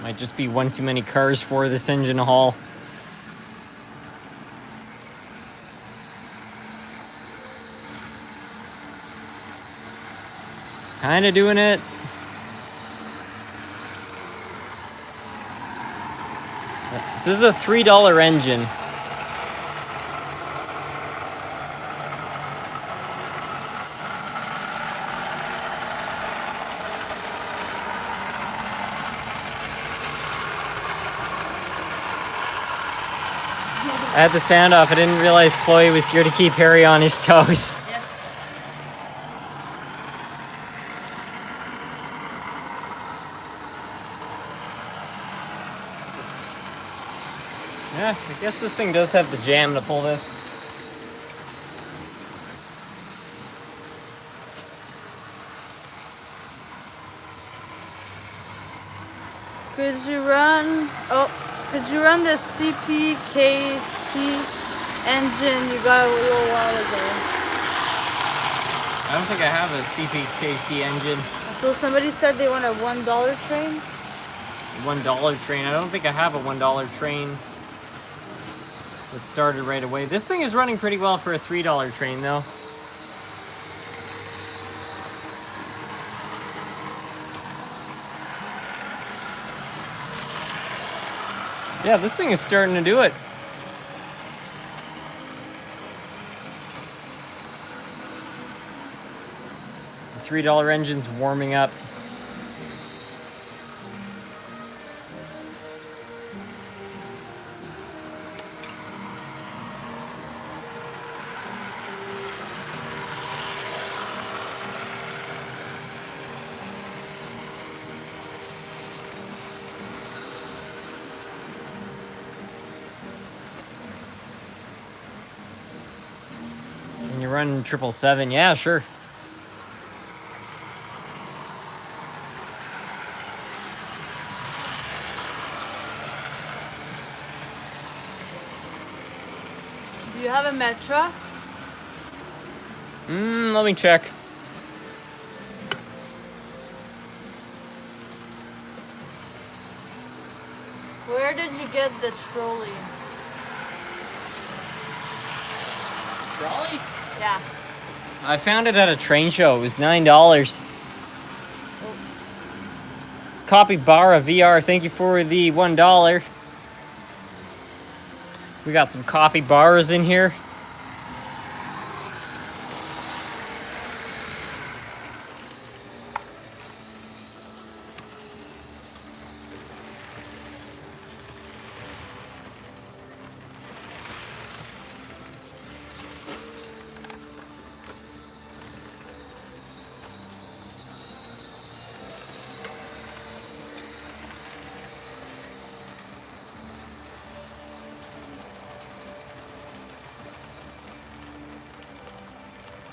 Might just be one too many cars for this engine haul. Kinda doing it. This is a $3 engine. I had the sound off. I didn't realize Chloe was here to keep Harry on his toes. Yes. Yeah, I guess this thing does have the jam to pull this. Could you run the CPKC engine you got a little while ago? I don't think I have a CPKC engine. So somebody said they want a $1 train? $1 train. I don't think I have a $1 train that started right away. This thing is running pretty well for a $3 train though. Yeah, this thing is starting to do it. The $3 engine's warming up. And you run 777, yeah, sure. you have a Metra? Let me check. Where did you get the trolley? Trolley? Yeah. I found it at a train show. It was $9. Capybara VR, thank you for the $1. We got some capybaras in here.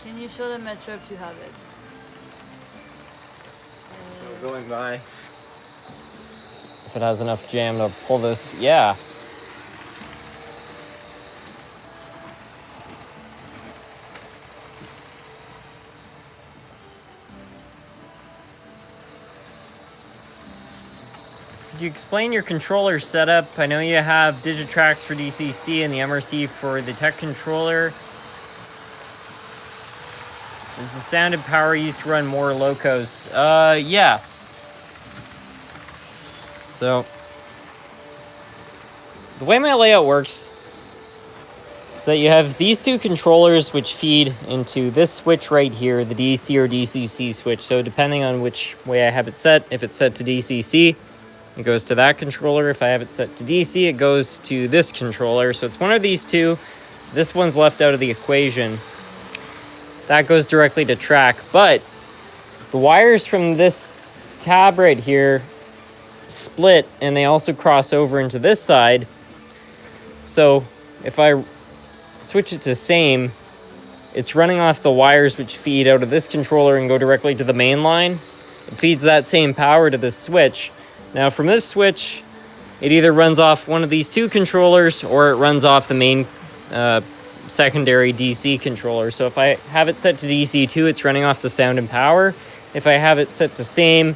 Can you show the Metro if you have it? Going by. If it has enough jam to pull this, yeah. Could you explain your controller setup? I know you have Digitrax for DCC and the MRC for the tech controller. Is the sound and power used to run more locos? Yeah. So, the way my layout works is that you have these two controllers which feed into this switch right here, the DC or DCC switch. So depending on which way I have it set, if it's set to DCC, it goes to that controller. If I have it set to DC, it goes to this controller. So it's one of these two. This one's left out of the equation. That goes directly to track. But the wires from this tab right here split, and they also cross over into this side. So if I switch it to same, it's running off the wires which feed out of this controller and go directly to the main line. It feeds that same power to this switch. Now from this switch, it either runs off one of these two controllers or it runs off the main secondary DC controller. So if I have it set to DC2, it's running off the sound and power. If I have it set to same,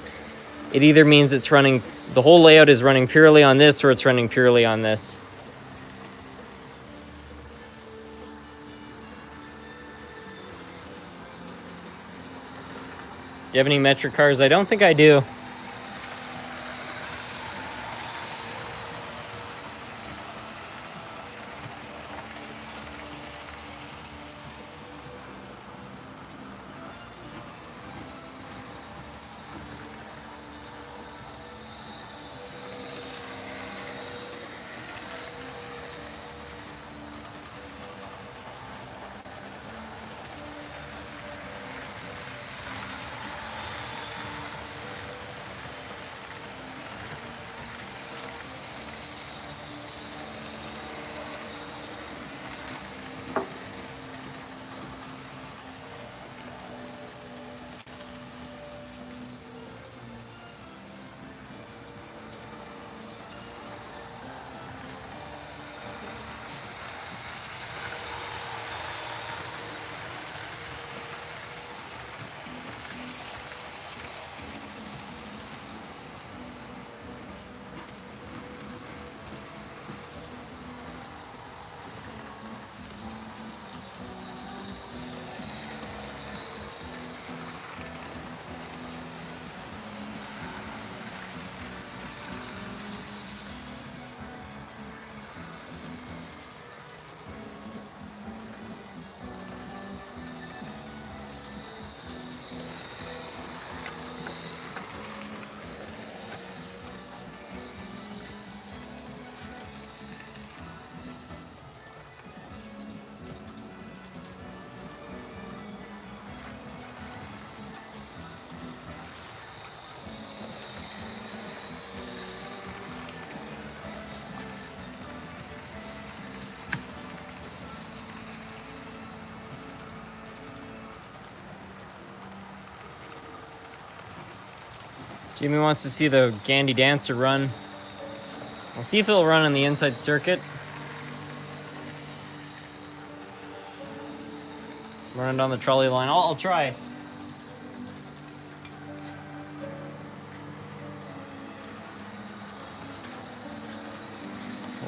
it either means it's running, the whole layout is running purely on this, or it's running purely on this. Do you have any metric cars? I don't think I do. Jimmy wants to see the Gandy Dancer run. I'll see if it'll run on the inside circuit. running down the trolley line. I'll try.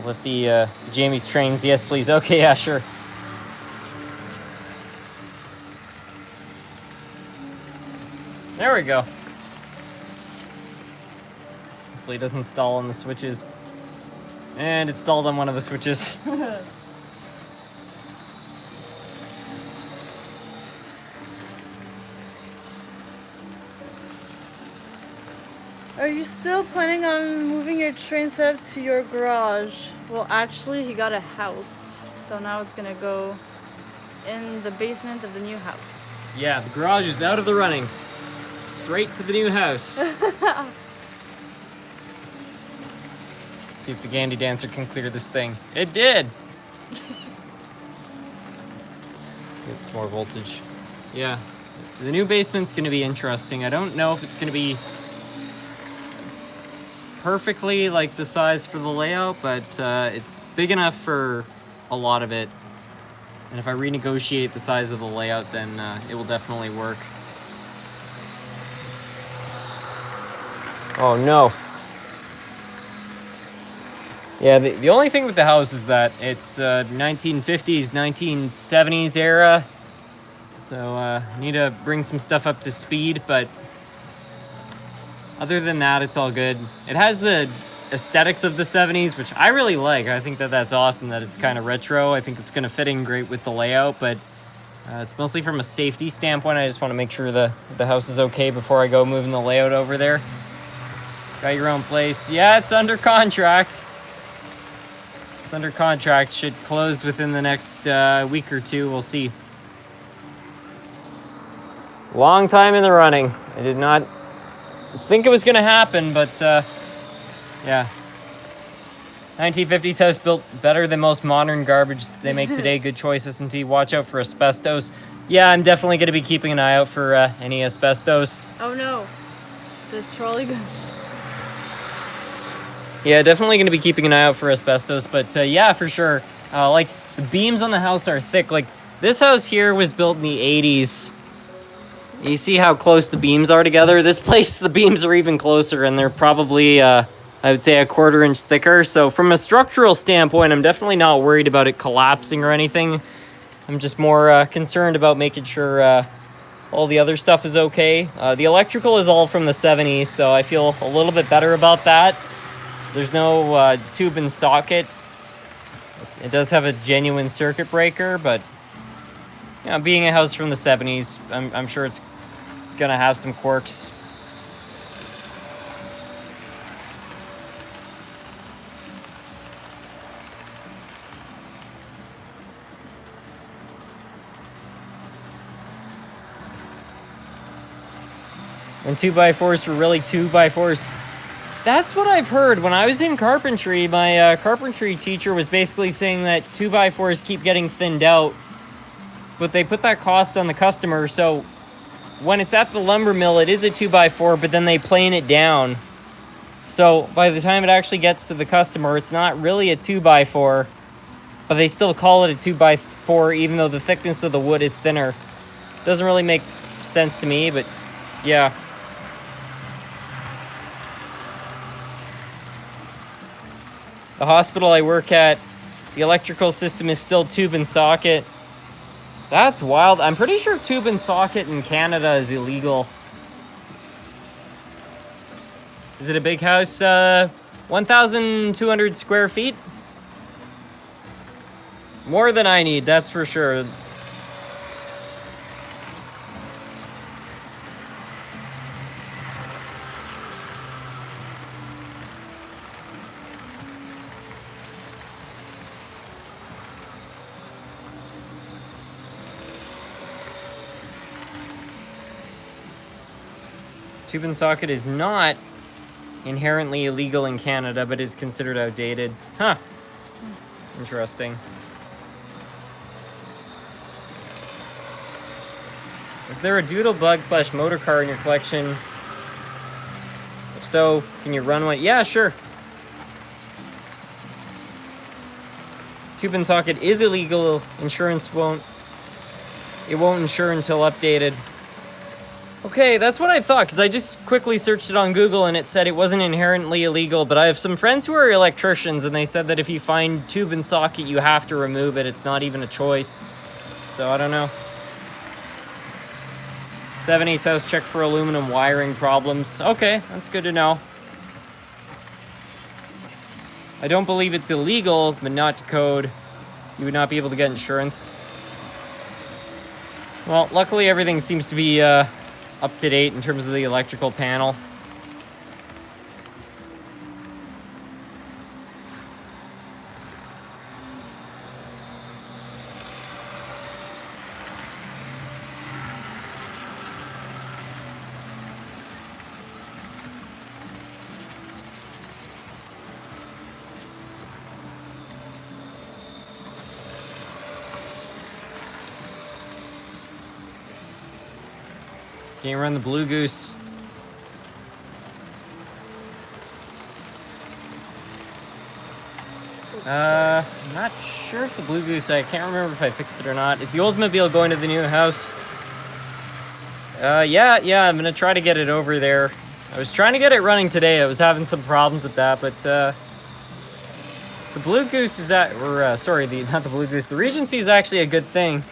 With the Jamie's trains, yes, please. Okay, yeah, sure. There we go. Hopefully it doesn't stall on the switches. And it stalled on one of the switches. Are you still planning on moving your train setup to your garage? Well, actually, he got a house. So now it's gonna go in the basement of the new house. Yeah, the garage is out of the running. Straight to the new house. See if the Gandy Dancer can clear this thing. It did! Get some more voltage. Yeah. The new basement's gonna be interesting. I don't know if it's gonna be perfectly like the size for the layout, but it's big enough for a lot of it. And if I renegotiate the size of the layout, then it will definitely work. Oh no. Yeah, the only thing with the house is that it's 1950s, 1970s era. So need to bring some stuff up to speed, but other than that, it's all good. It has the aesthetics of the 70s, which I really like. I think that that's awesome that it's kind of retro. I think it's going to fit in great with the layout, but it's mostly from a safety standpoint. I just want to make sure the house is okay before I go moving the layout over there. Got your own place. Yeah, it's under contract. It's under contract. Should close within the next week or two. We'll see. Long time in the running. I did not think it was going to happen, but yeah. 1950s house built better than most modern garbage they make today. Good choice, S&T. Watch out for asbestos. Yeah, I'm definitely going to be keeping an eye out for any asbestos. Oh no. The trolley gun. Yeah, definitely going to be keeping an eye out for asbestos, but yeah, for sure. Like, the beams on the house are thick. Like, this house here was built in the 80s. You see how close the beams are together? This place, the beams are even closer, and they're probably, I would say, a 1/4 inch thicker. So from a structural standpoint, I'm definitely not worried about it collapsing or anything. I'm just more concerned about making sure all the other stuff is okay. The electrical is all from the 70s, so I feel a little bit better about that. There's no tube and socket. It does have a genuine circuit breaker, but you know, being a house from the 70s, I'm sure it's gonna have some quirks. When 2x4s were really 2x4s. That's what I've heard. When I was in carpentry, my carpentry teacher was basically saying that 2x4s keep getting thinned out, but they put that cost on the customer. So when it's at the lumber mill, it is a 2x4, but then they plane it down. So by the time it actually gets to the customer, it's not really a 2x4, but they still call it a 2x4, even though the thickness of the wood is thinner. Doesn't really make sense to me, but yeah. The hospital I work at, the electrical system is still tube and socket. That's wild. I'm pretty sure tube and socket in Canada is illegal. Is it a big house? 1,200 square feet? More than I need, that's for sure. Tube and socket is not inherently illegal in Canada, but is considered outdated. Huh. Interesting. Is there a doodle bug / motor car in your collection? If so, can you run one? Yeah, sure. Tube and socket is illegal. Insurance won't it won't insure until updated. Okay, that's what I thought, because I just quickly searched it on Google and it said it wasn't inherently illegal, but I have some friends who are electricians and they said that if you find tube and socket, you have to remove it. It's not even a choice. So I don't know. 7 East House, check for aluminum wiring problems. Okay, that's good to know. I don't believe it's illegal, but not to code. You would not be able to get insurance. Well, luckily everything seems to be up to date in terms of the electrical panel. Can you run the Blue Goose? I'm not sure if the Blue Goose, I can't remember if I fixed it or not. Is the Oldsmobile going to the new house? Yeah, I'm gonna try to get it over there. I was trying to get it running today. I was having some problems with that, but the Blue Goose is not the Blue Goose. The Regency is actually a good thing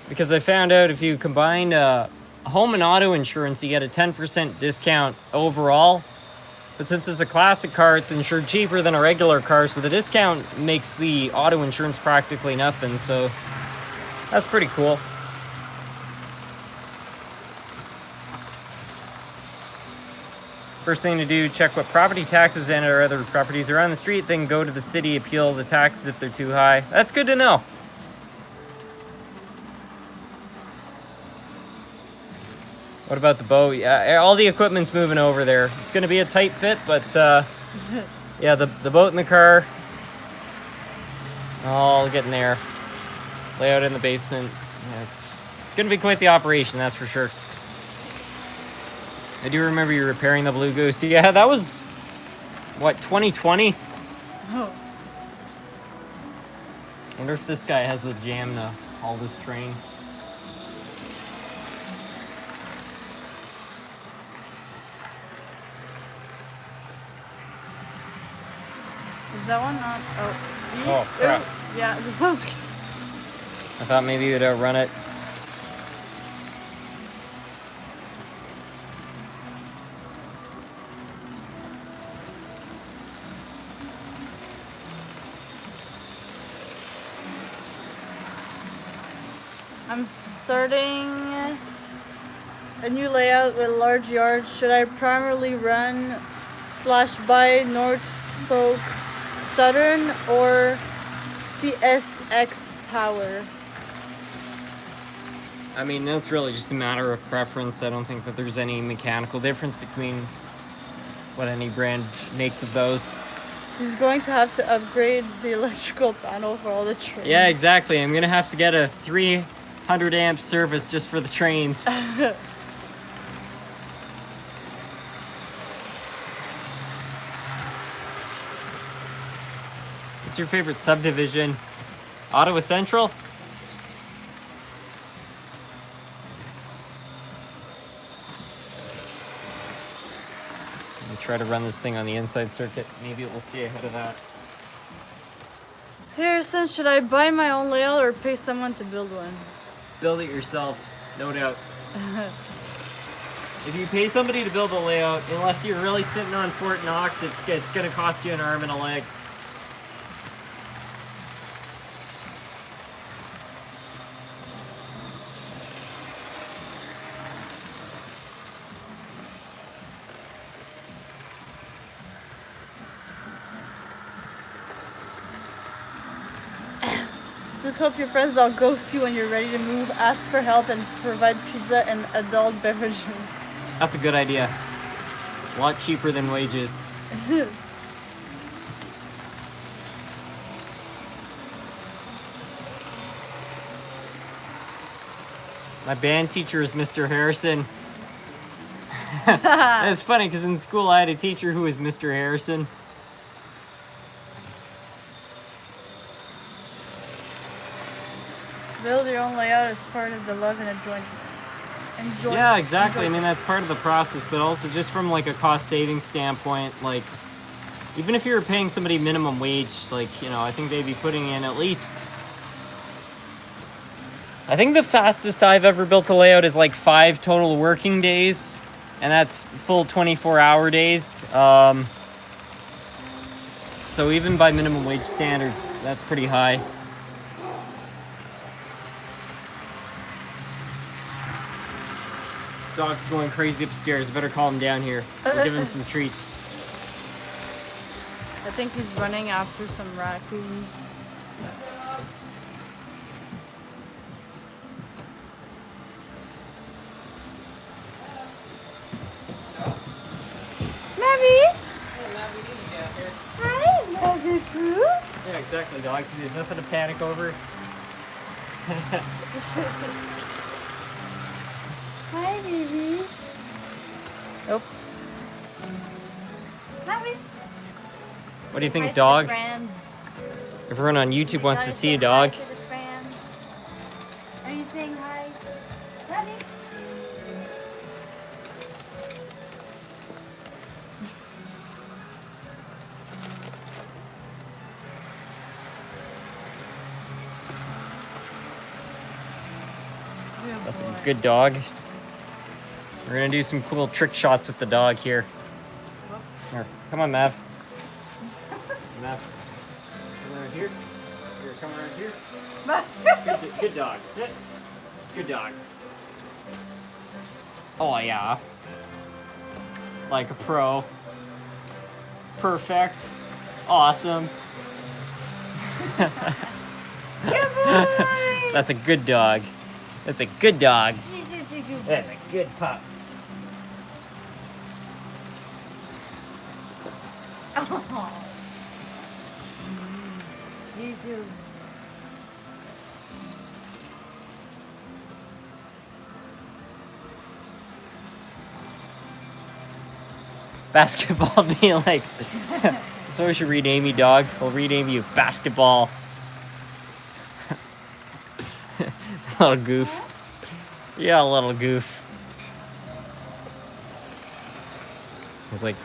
because I found out if you combine home and auto insurance, you get a 10% discount overall. But since it's a classic car, it's insured cheaper than a regular car, so the discount makes the auto insurance practically nothing, so that's pretty cool. First thing to do, check what property taxes and or other properties are on the street, then go to the city, appeal the taxes if they're too high. That's good to know. What about the boat? Yeah, all the equipment's moving over there. It's going to be a tight fit, but yeah, the boat and the car, all getting there. Layout in the basement. Yeah, it's going to be quite the operation, that's for sure. I do remember you repairing the Blue Goose. Yeah, that was, what, 2020? Oh. I wonder if this guy has the jam to haul this train. Is that one not? Oh, crap. Yeah, this sounds good. I thought maybe you'd outrun it. I'm starting a new layout with a large yard. Should I primarily run / buy Norfolk Southern or CSX Power? I mean, that's really just a matter of preference. I don't think that there's any mechanical difference between what any brand makes of those. He's going to have to upgrade the electrical panel for all the trains. Yeah, exactly. I'm gonna have to get a 300 amp service just for the trains. What's your favorite subdivision? Ottawa Central? Let me try to run this thing on the inside circuit. Maybe it will stay ahead of that. Harrison, should I buy my own layout or pay someone to build one? Build it yourself, no doubt. If you pay somebody to build a layout, unless you're really sitting on Fort Knox, it's gonna cost you an arm and a leg. Just hope your friends don't ghost you when you're ready to move. Ask for help and provide pizza and adult beverages. That's a good idea. A lot cheaper than wages. My band teacher is Mr. Harrison. It's funny because in school I had a teacher who was Mr. Harrison. Build your own layout as part of the love and enjoy. Yeah, exactly. I enjoy. mean, that's part of the process, but also just from like a cost saving standpoint, like even if you were paying somebody minimum wage, like, you know, I think they'd be putting in at least, I think the fastest I've ever built a layout is like 5 total working days, and that's full 24-hour days. So even by minimum wage standards, that's pretty high. Dog's going crazy upstairs. Better calm him down here. We'll give him some treats. I think he's running after some raccoons. Mavi? Hi, Mavi. Yeah, exactly, dogs. There's nothing to panic over. Hi, baby. Nope. Mavi. What do you think, Hi to the dog? friends. Everyone on YouTube wants to Gotta see say a dog. hi to the friends. Are you saying hi? Mavi? That's a good dog. We're gonna do some cool trick shots with the dog here. Here, come on, Mav. Mav, come around here. Here, come around here. Good dog. Sit. Good dog. Oh yeah. Like a pro. Perfect. Awesome. Good boy. That's a good dog. That's a good dog. He's such a good boy. That's a good pup. Oh. You too. Basketball being like, that's what we should rename you, dog. We'll rename you Basketball. Little goof. Yeah, little goof. He's like,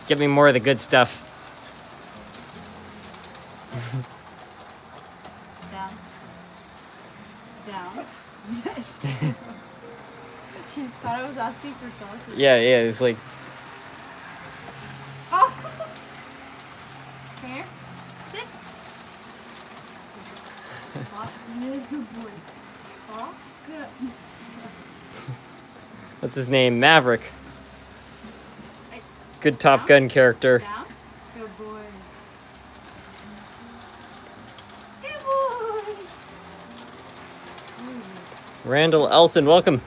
get me more of the good stuff. Down. Down. She thought I was asking for sauce. Yeah, it's like, Oh. Here. Sit. Oh, good boy. Oh, good. what's his name? Maverick. Hey, Good Top Gun character. down. Good boy. Good boy. Randall Elson, welcome.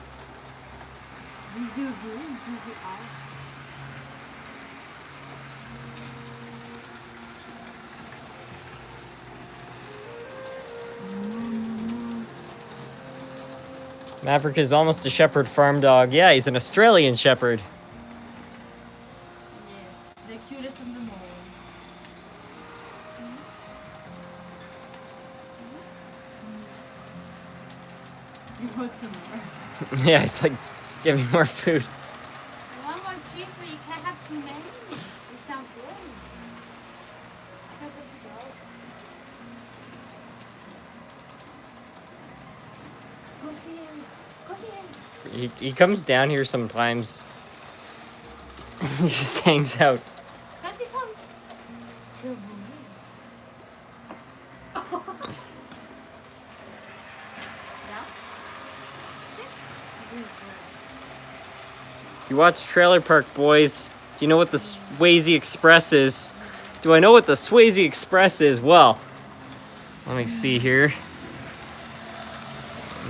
Bisous, boy. Bisous, out. Maverick is almost a shepherd farm dog. Yeah, he's an Australian shepherd. Yeah, the cutest in the world. You want some more? Yeah, he's like, give me more food. One more treat, but you can't have too many. They sound good. Go see him. Go see him. He comes down here sometimes. He just hangs out. Go see him. Good boy. Now? Good boy. You watch Trailer Park Boys. Do you know what the Swayze Express is? Do I know what the Swayze Express is? Well, let me see here.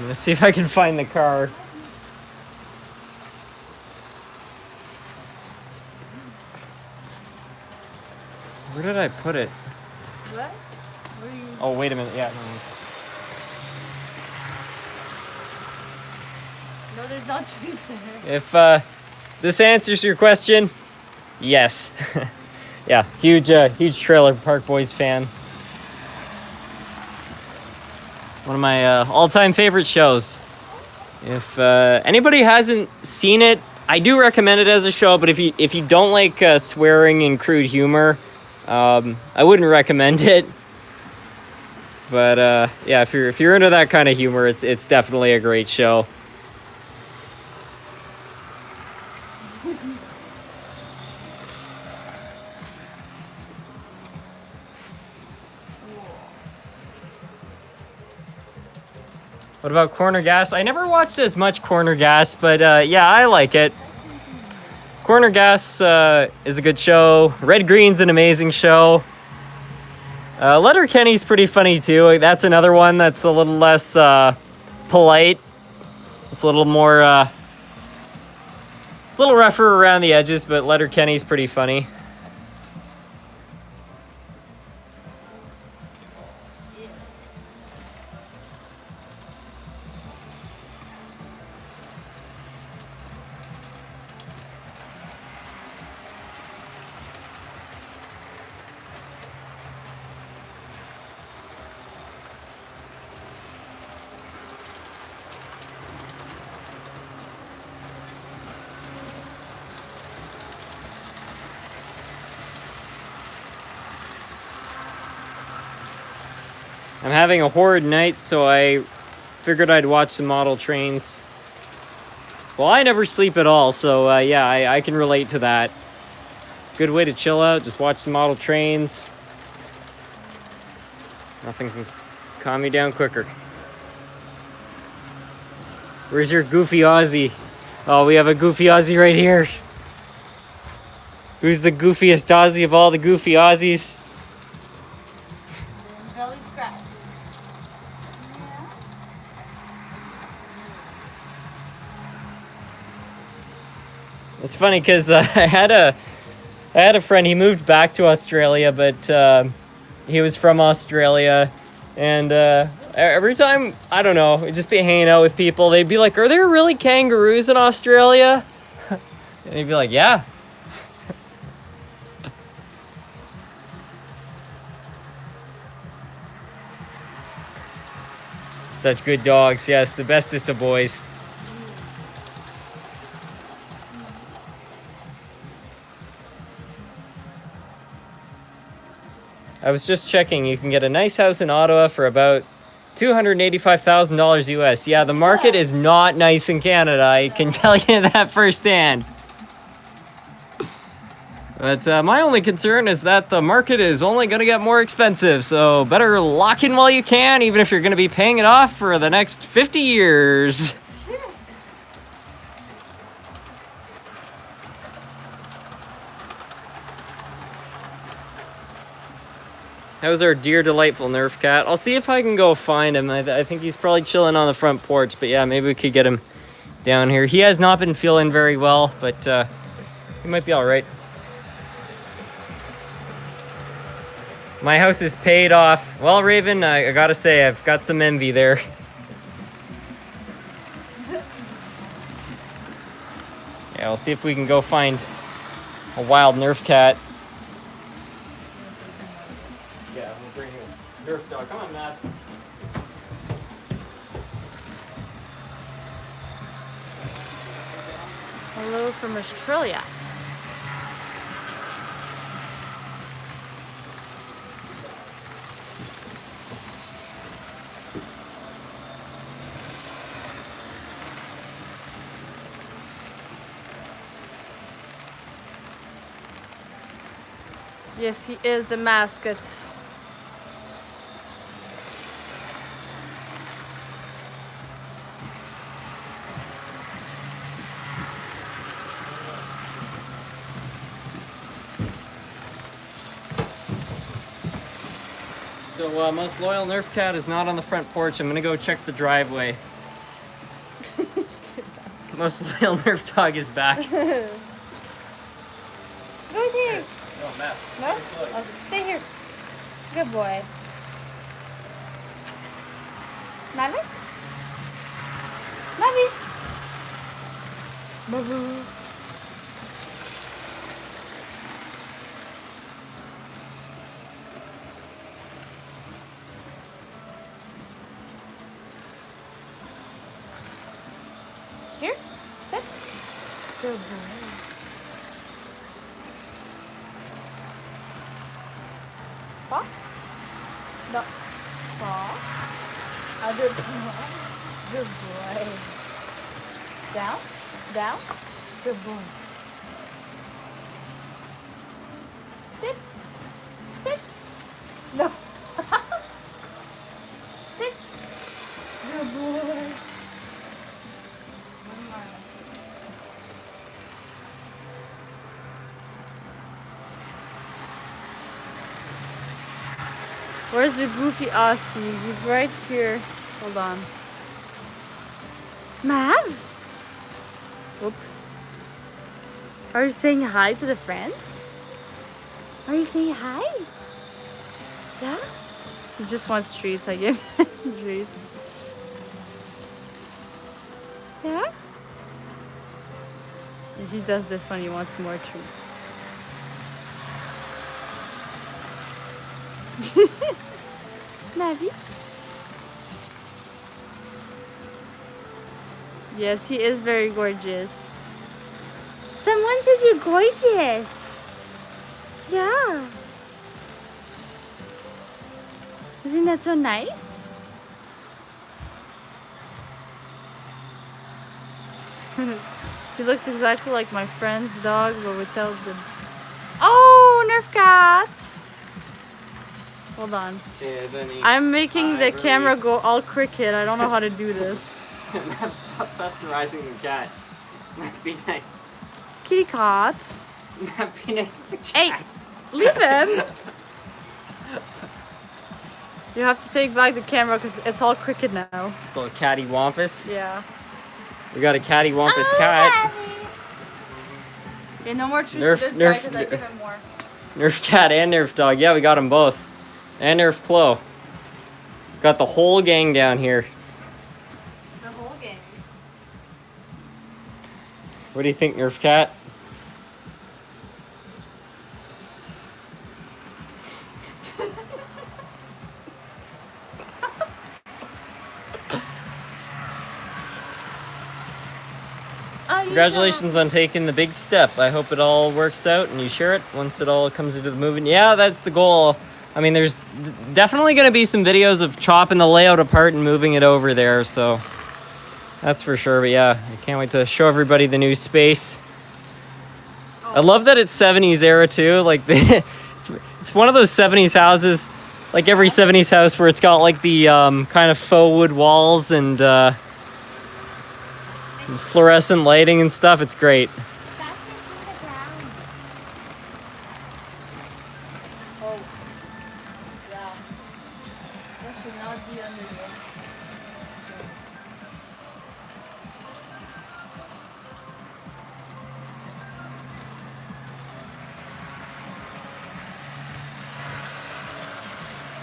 Let's see if I can find the car. Where did I put it? What? Where are you? Oh, wait a minute. Yeah. No, there's not treats there. If this answers your question, yes. Yeah, huge Trailer Park Boys fan. One of my all-time favorite shows. If anybody hasn't seen it, I do recommend it as a show. But if you don't like swearing and crude humor, I wouldn't recommend it. But yeah, if you're into that kind of humor, it's definitely a great show. What about Corner Gas? I never watched as much Corner Gas, but yeah, I like it. Corner Gas is a good show. Red Green's an amazing show. Letterkenny's pretty funny too. That's another one that's a little less polite. It's a little more, it's a little rougher around the edges, but Letterkenny's pretty funny. I'm having a horrid night, so I figured I'd watch some model trains. Well, I never sleep at all, so yeah, I can relate to that. Good way to chill out, just watch some model trains. Nothing can calm me down quicker. Where's your goofy Aussie? Oh, we have a goofy Aussie right here. Who's the goofiest Aussie of all the goofy Aussies? Belly scratch. It's funny because I had a friend. He moved back to Australia, but he was from Australia, and every time, I don't know, we'd just be hanging out with people. They'd be like, "Are there really kangaroos in Australia?" And he'd be like, "Yeah." Such good dogs. Yes, the bestest of boys. I was just checking. You can get a nice house in Ottawa for about $285,000 US. Yeah, the market is not nice in Canada. I can tell you that firsthand. But my only concern is that the market is only going to get more expensive. So better lock in while you can, even if you're going to be paying it off for the next 50 years. How's our dear, delightful Nerf cat? I'll see if I can go find him. I think he's probably chilling on the front porch. But yeah, maybe we could get him down here. He has not been feeling very well, but he might be all right. My house is paid off. Well, Raven, I gotta say, I've got some envy there. Yeah, we'll see if we can go find a wild Nerf cat. Yeah, we'll bring a Nerf dog. Come on, Matt. Hello from Australia. Yes, he is the mascot. So, most loyal Nerf cat is not on the front porch. I'm gonna go check the driveway. Most loyal Nerf dog is back. Go there. Oh, Matt. No? Oh, stay here. Good boy. Mavi? Mavi? Boo-boo. Good boy. Paw? No. Paw? Other paw. Good boy. Down? Down? Good boy. Sit. Sit. No. Sit. Good boy. One more. Where's the goofy Aussie? He's right here. Hold on. Mav? Whoop. Are you saying hi to the friends? Are you saying hi? Yeah? He just wants treats. I give him treats. Yeah? If he does this one, he wants more treats. Mavi? Yes, he is very gorgeous. Someone says you're gorgeous. Yeah. Isn't that so nice? He looks exactly like my friend's dog, but without the... Oh, Nerf cat! Hold on. I'm making the camera go all crooked. I don't know how to do this. Stop pasteurizing the cat. That'd be nice. Kitty cat. That'd be nice with the Hey, cat. leave him. You have to take back the camera because it's all crooked now. It's all catty wampus. Yeah. We got a catty wampus cat. Okay, no more treats Nerf, for this guy Nerf, because I give him more. Nerf cat and Nerf dog. Yeah, we got them both. And Nerf Clo. Got the whole gang down here. The whole game. What do you think, Nerf cat? Congratulations on taking the big step. I hope it all works out and you share it once it all comes into the movement. Yeah, that's the goal. I mean, there's definitely going to be some videos of chopping the layout apart and moving it over there, so that's for sure. But yeah, I can't wait to show everybody the new space. I love that it's 70s era too. Like it's one of those 70s houses, like every 70s house where it's got like the kind of faux wood walls and fluorescent lighting and stuff. It's great. Oh, yeah. That should not be under there.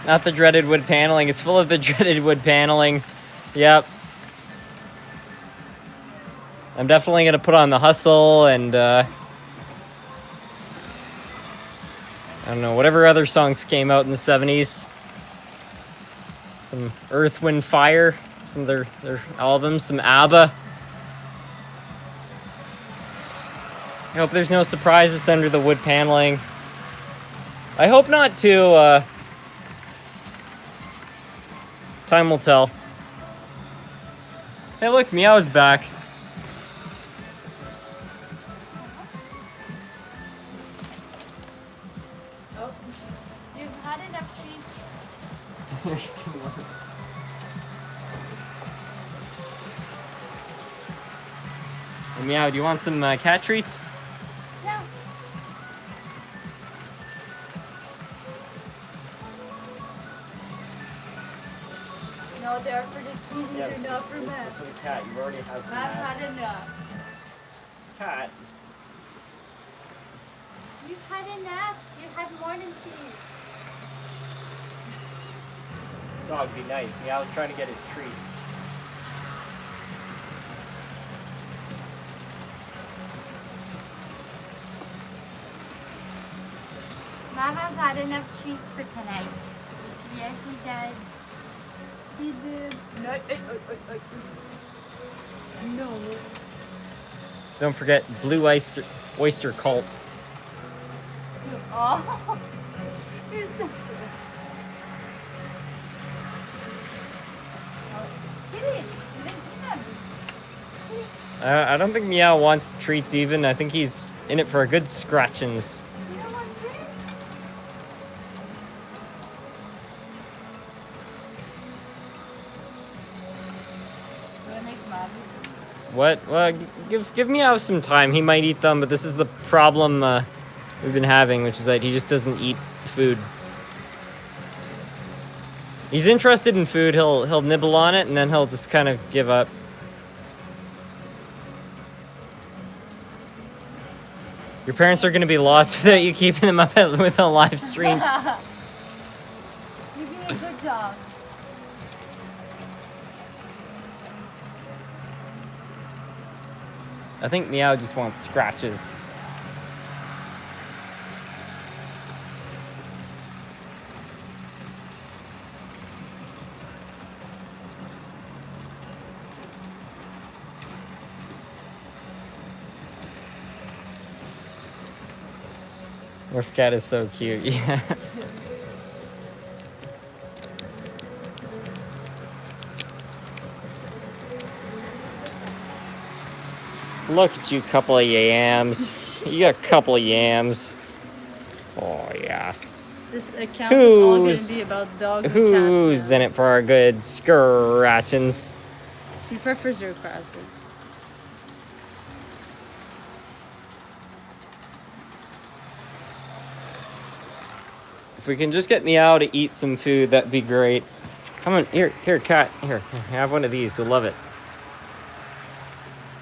Not the dreaded wood paneling. It's full of the dreaded wood paneling. Yep. I'm definitely going to put on the hustle and, I don't know, whatever other songs came out in the 70s. Some Earth, Wind, Fire, some of their albums, some ABBA. I hope there's no surprises under the wood paneling. I hope not too, time will tell. Hey look, Meow's back. Oh, you've had enough treats. Hey, Meow, do you want some cat treats? No. No, they're for the kitty, they're not for Matt. For the cat, you already had some. I've had enough. Cat. You've had enough. You've had more than two. Dog, be nice. Meow's trying to get his treats. Mama's had enough treats for tonight. Yes, he does. He did. No. No. Don't forget Blue Oyster Cult. Oh, you're so. Kitty, I don't think Meow wants treats even. I think he's in it for a good scratchings. you don't want treats? Do I make mad? What? Well, give Meow some time. He might eat them, but this is the problem we've been having, which is that he just doesn't eat food. He's interested in food. He'll nibble on it, and then he'll just kind of give up. Your parents are going to be lost without you keeping them up with a live stream. You're doing a good job. I think Meow just wants scratches. Nerf cat is so cute, yeah. Look at you, couple of yams. You got a couple of yams. Oh, yeah. This account is all going to Who's- be about dogs and Who's cats in it for our good scratchings? He prefers your crackers. If we can just get Meow to eat some food, that'd be great. Come on, here, cat. Here, have one of these. You'll love it.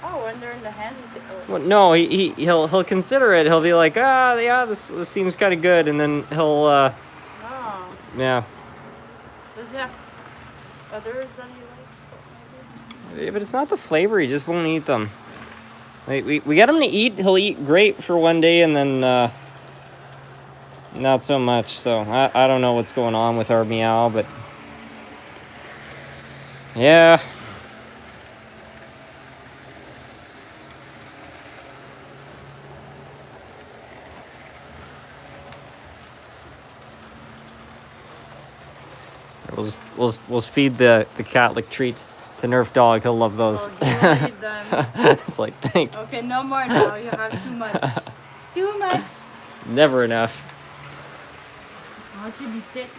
Oh, when they're in the hand. Well, no, he'll consider it. He'll be like, yeah, this seems kind of good, and then he'll, Oh. yeah. Does he have others that he likes? Yeah, but it's not the flavor. He just won't eat them. Like, we get him to eat. He'll eat great for one day, and then not so much. So I don't know what's going on with our Meow, but yeah. We'll feed the cat like treats to Nerf Dog. He'll love those. Oh, he will eat them. It's like, thank. Okay, no more now. You have too much. Too much. Never enough. I'll let you be sick.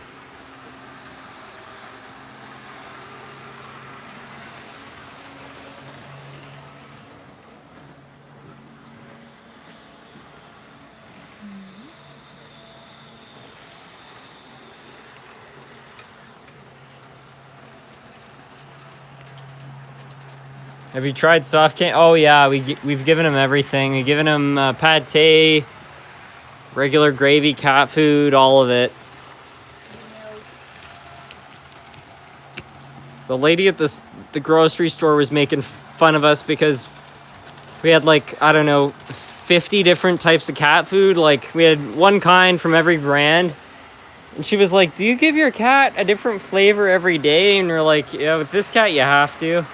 Have you tried soft can? Oh yeah, we've given him everything. We've given him pate, regular gravy, cat food, all of it. The lady at the grocery store was making fun of us because we had like, I don't know, 50 different types of cat food. Like we had one kind from every brand. And she was like, "Do you give your cat a different flavor every day?" And we're like, "Yeah, with this cat you have to."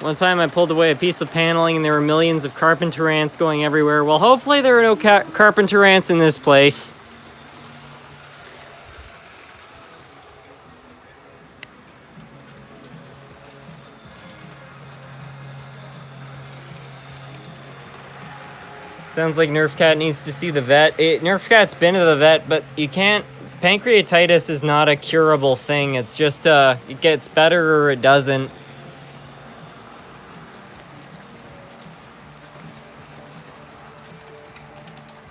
One time I pulled away a piece of paneling and there were millions of carpenter ants going everywhere. Well, hopefully there are no carpenter ants in this place. Sounds like Nerf Cat needs to see the vet. Nerf Cat's been to the vet, but you can't... Pancreatitis is not a curable thing. It's just, it gets better or it doesn't.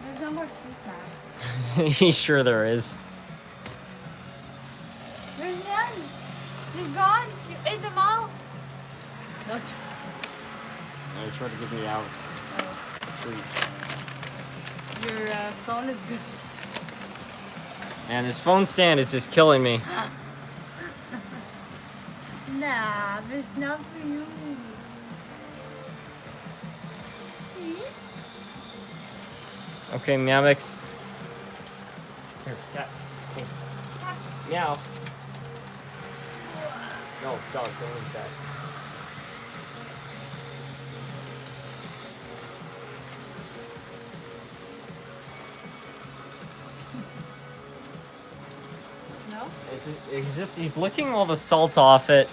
There's no more treats now. Sure there is. There's none. They're gone. You ate them all. What? I tried to give me out a treat. Your phone is good. And this phone stand is just killing me. Nah, it's not for you. Okay, Meow Mix. Here, cat. Hey. Meow. No, dog, don't eat that. No? He's licking all the salt off it.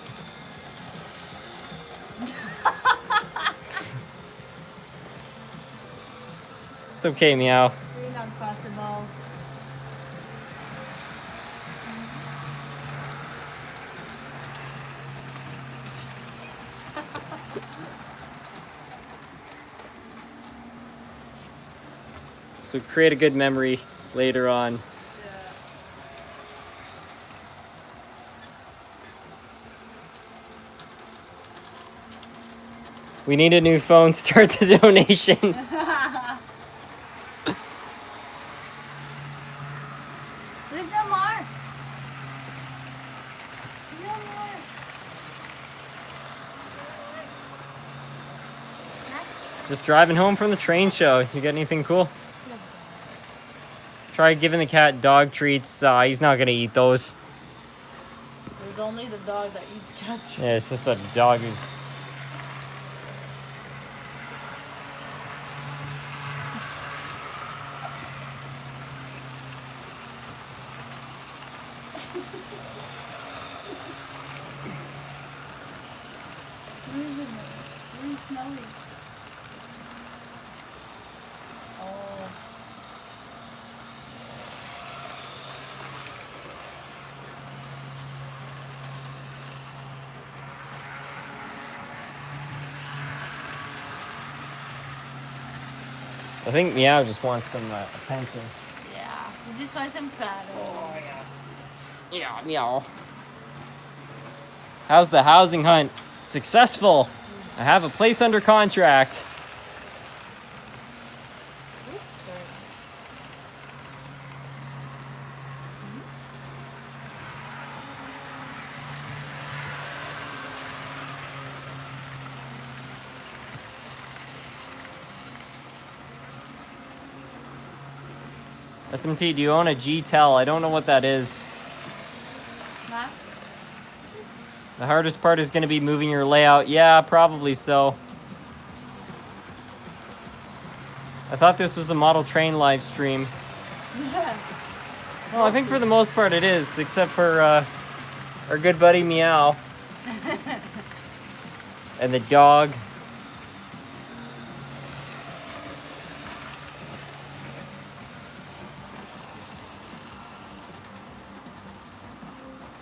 It's okay, Meow. Really not possible. So create a good memory later on. Yeah. We need a new phone. Start the donation. Leave them more. Leave them more. Just driving home from the train show. You got anything cool? Try giving the cat dog treats. He's not gonna eat those. There's only the dog that eats cat treats. Yeah, it's just the dog who's. Where is it? Where is Snowy? Oh. I think Meow just wants some attention. Yeah. We just want some cuddle. Yeah, Meow. How's the housing hunt? Successful. I have a place under contract. SMT, do you own a G-Tel? I don't know what that is. Huh? The hardest part is going to be moving your layout. Yeah, probably so. I thought this was a model train live stream. Well, I think for the most part it is, except for our good buddy Meow. And the dog.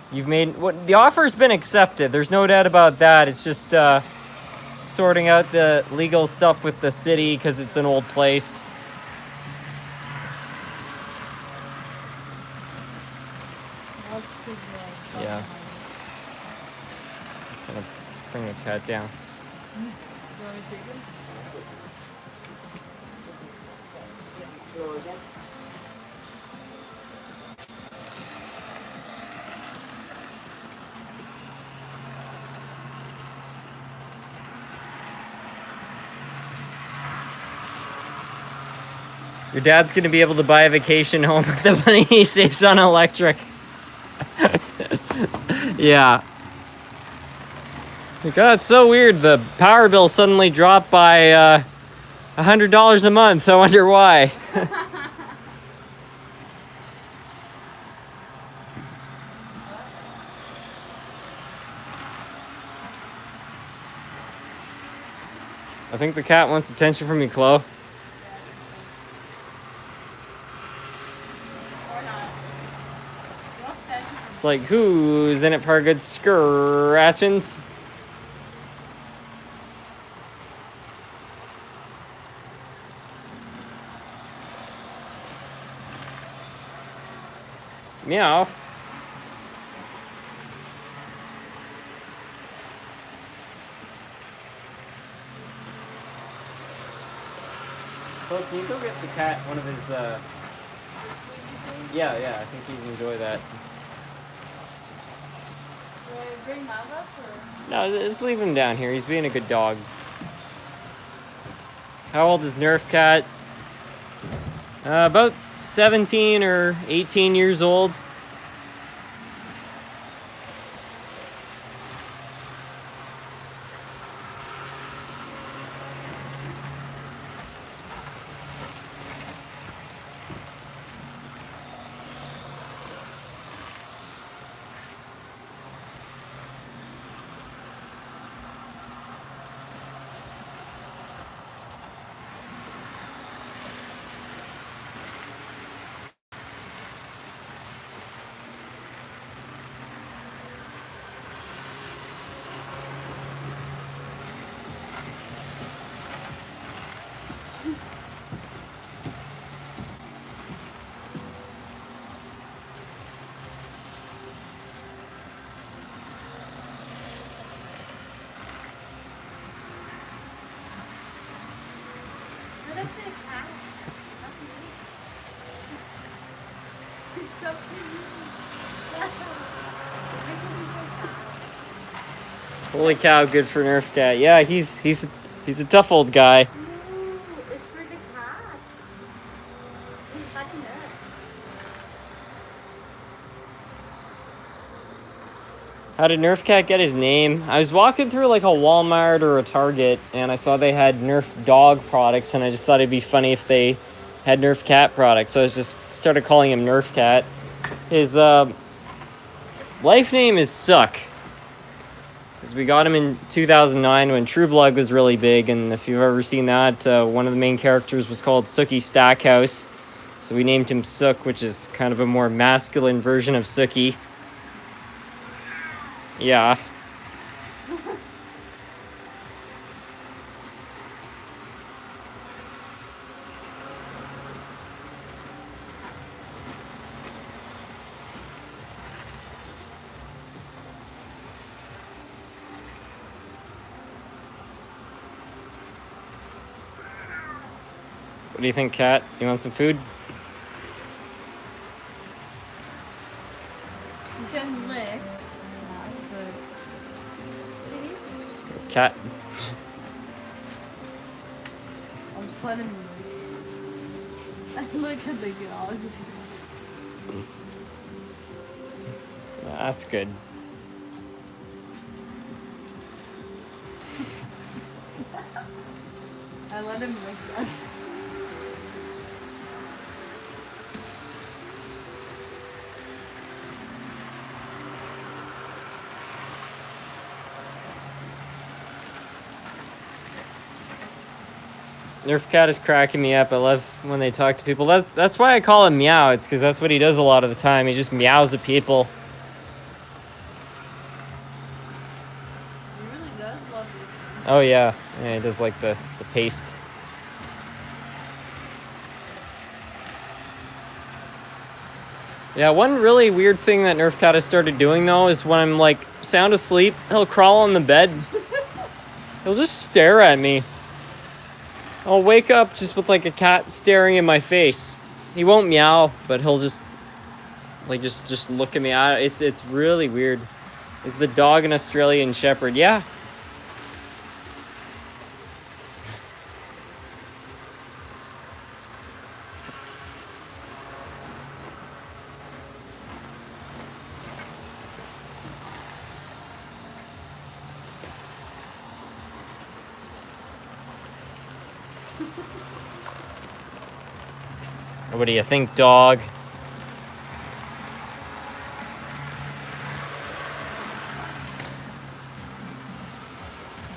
You've made what the offer's been accepted. There's no doubt about that. It's just sorting out the legal stuff with the city because it's an old place. Yeah. Just gonna bring the cat down. Your dad's gonna be able to buy a vacation home with the money he saves on electric. Yeah. God, it's so weird. The power bill suddenly dropped by $100 a month. I wonder why. I think the cat wants attention from you, Chloe. Or not. It's like, who's in it for a good scratchings? Meow. So can you go get the cat one of his, yeah, I think he'd enjoy that. Do I bring Mom up or? No, just leave him down here. He's being a good dog. How old is Nerf Cat? About 17 or 18 years old. that's the cat. He's so cute. Holy cow, good for Nerf Cat. Yeah, he's a tough old guy. Ooh, it's for the cat. He's cutting it. How did Nerf Cat get his name? I was walking through like a Walmart or a Target, and I saw they had Nerf dog products, and I just thought it'd be funny if they had Nerf Cat products. So I just started calling him Nerf Cat. His life name is Suck, because we got him in 2009 when True Blood was really big, and if you've ever seen that, one of the main characters was called Sookie Stackhouse. So we named him Sook, which is kind of a more masculine version of Sookie. Yeah. What do you think, Cat? You want some food? You can lick. Cat. I'll just let him look at the dog. That's good. I let him lick that. Nerf Cat is cracking me up. I love when they talk to people. That's why I call him Meow. It's because that's what he does a lot of the time. He just meows at people. He really does love this. Oh yeah, yeah, he does like the paste. Yeah, one really weird thing that Nerf Cat has started doing though is when I'm like sound asleep, he'll crawl on the bed. He'll just stare at me. I'll wake up just with like a cat staring in my face. He won't meow, but he'll just like just look at me. It's really weird. Is the dog an Australian Shepherd? Yeah. What do you think, dog?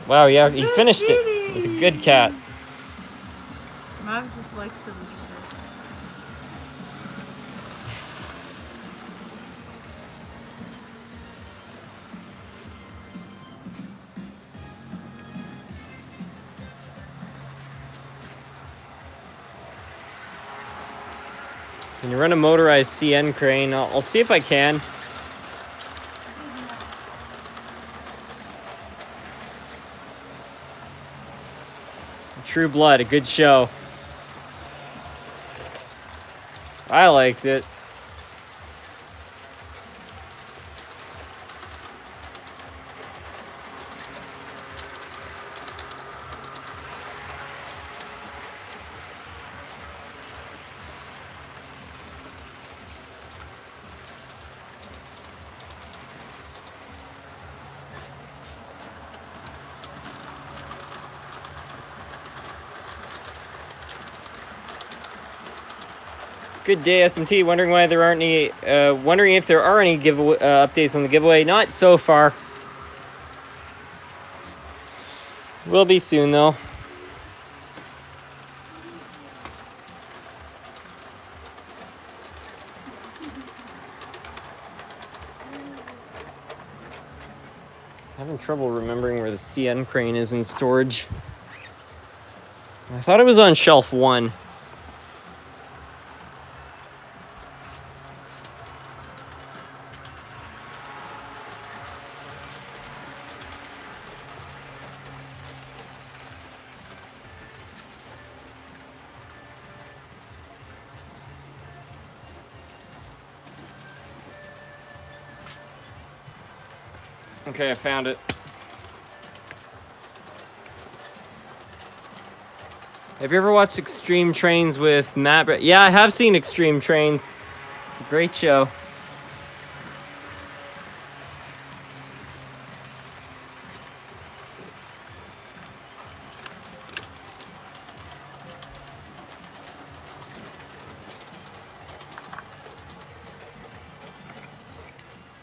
Wow, yeah, he finished it. He's a good cat. Mav just likes to be Can you run a motorized CN crane? I'll see if I can. True Blood, a good show. I liked it. Good day, SMT. Wondering why there aren't any. Wondering if there are any giveaway updates on the giveaway. Not so far. Will be soon though. Having trouble remembering where the CN crane is in storage. I thought it was on shelf 1. Okay, I found it. Have you ever watched Extreme Trains with Matt? Yeah, I have seen Extreme Trains. It's a great show.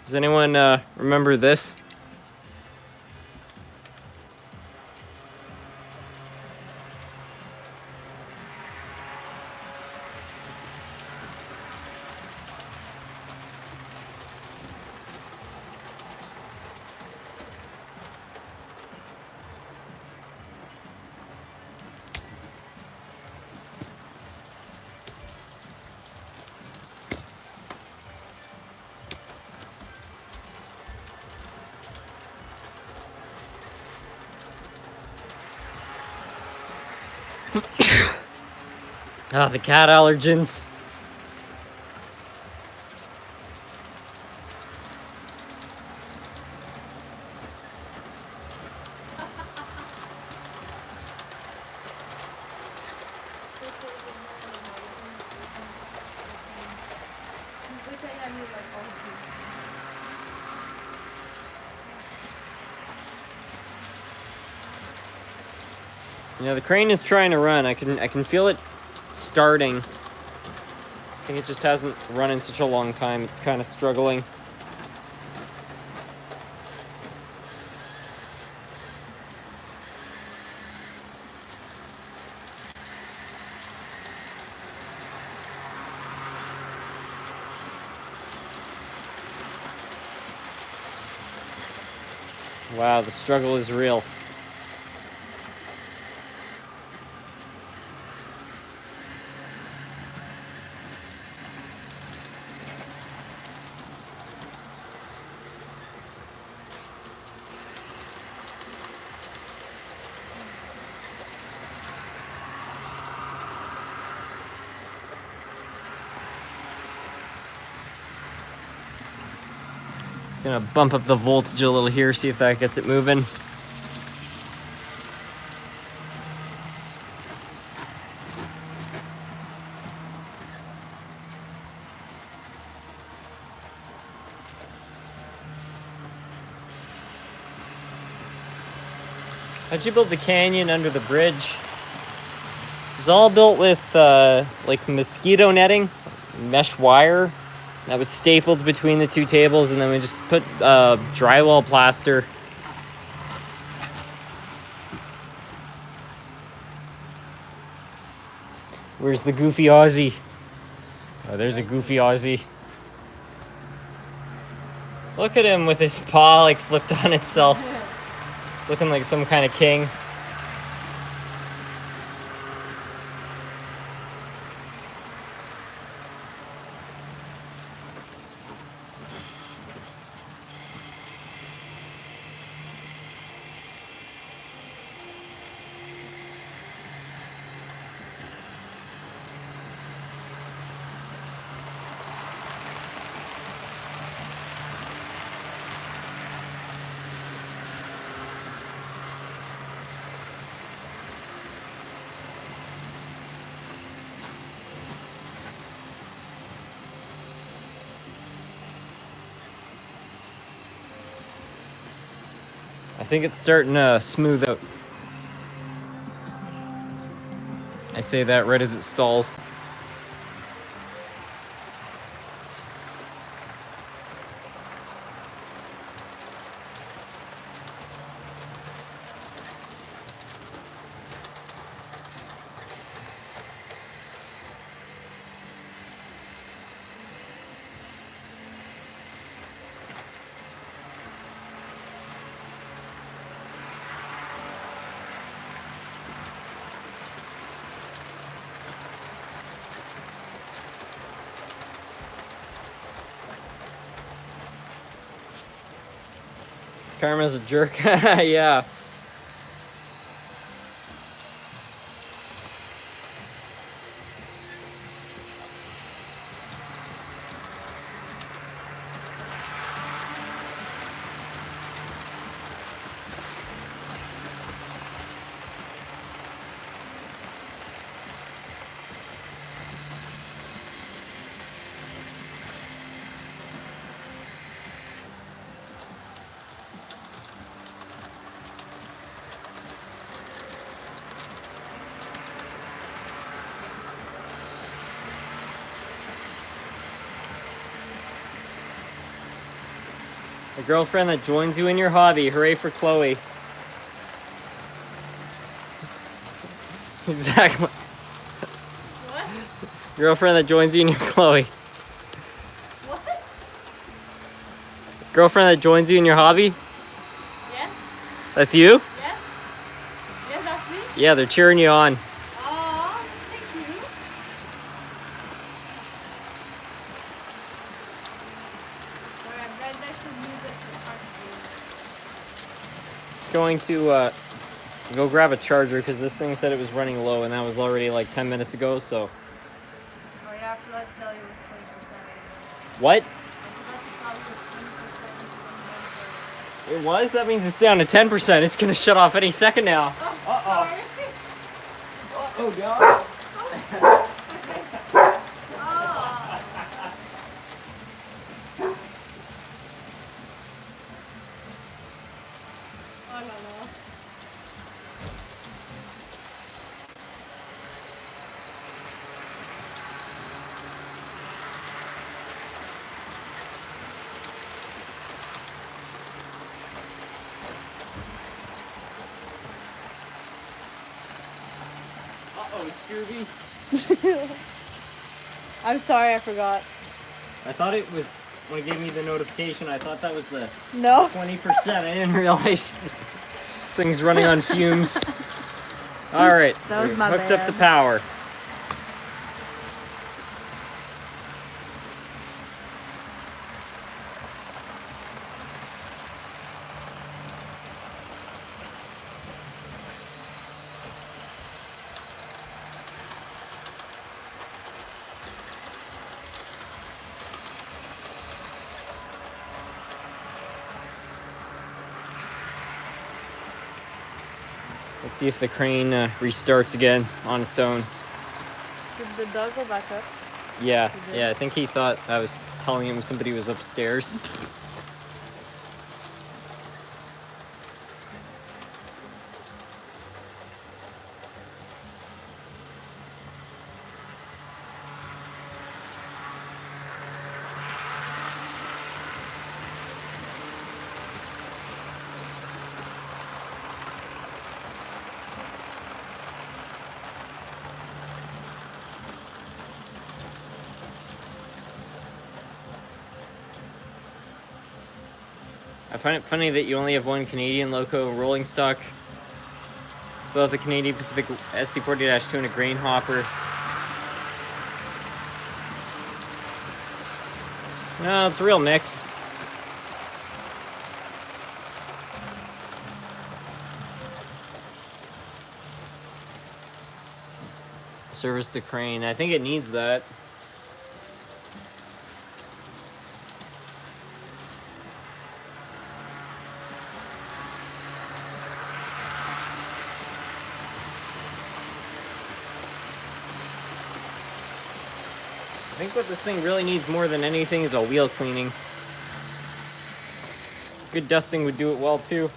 Does anyone remember this? Ah, the cat allergens. You know, the crane is trying to run. I can feel it starting. I think it just hasn't run in such a long time. It's kind of struggling. Wow, the struggle is real. Just gonna bump up the voltage a little here, see if that gets it moving. How'd you build the canyon under the bridge? It's all built with like mosquito netting, mesh wire that was stapled between the two tables, and then we just put drywall plaster. Where's the goofy Aussie? Oh, there's a goofy Aussie. Look at him with his paw like flipped on itself. Looking like some kind of king. I think it's starting to smooth out. I say that right as it stalls. Karma's a jerk. Yeah. A girlfriend that joins you in your hobby. Hooray for Chloe. Exactly. What? Girlfriend that joins you in your Chloe. What? Girlfriend that joins you in your hobby? Yes? That's you? Yes? Yes, that's me? Yeah, they're cheering you on. Aw, thank you. Sorry, I'm right next to music for parking. Just going to go grab a charger because this thing said it was running low and that was already like 10 minutes ago, so. Oh yeah, I forgot to tell you it was 20%. What? I forgot to tell you it was 20% It was? That means it's down to 10%. It's gonna shut off any second now. Oh, sorry. Oh god. Oh, no, no. Uh-oh, Scooby. I'm sorry, I forgot. I thought it was, when it gave me the notification, I thought that was the No. 20%. I didn't realize this thing's running on fumes. Alright, that was my hooked up the bad. power. Let's see if the crane restarts again on its own. Did the dog go back up? Yeah, I think he thought I was telling him somebody was upstairs. I find it funny that you only have one Canadian Loco rolling stock, as well as a Canadian Pacific SD40-2 and a grain hopper. No, it's a real mix. Service the crane. I think it needs that. I think what this thing really needs more than anything is a wheel cleaning. Good dusting would do it well too.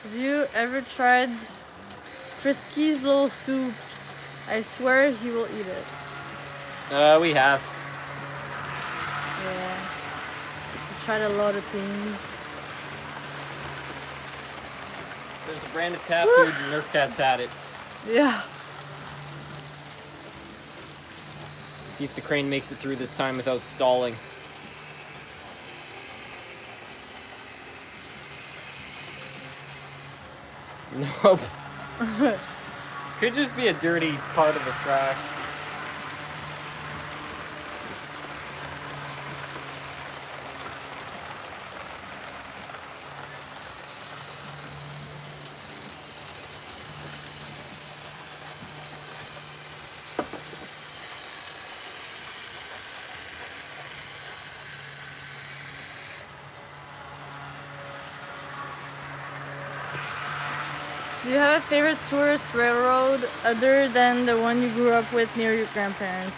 Have you ever tried Frisky's little soups? I swear he will eat it. We have. Yeah. He tried a lot of things. There's a brand of cat food and Nerf Cats had it. Yeah. Let's see if the crane makes it through this time without stalling. Nope. Could just be a dirty part of the track. Do you have a favorite tourist railroad other than the one you grew up with near your grandparents?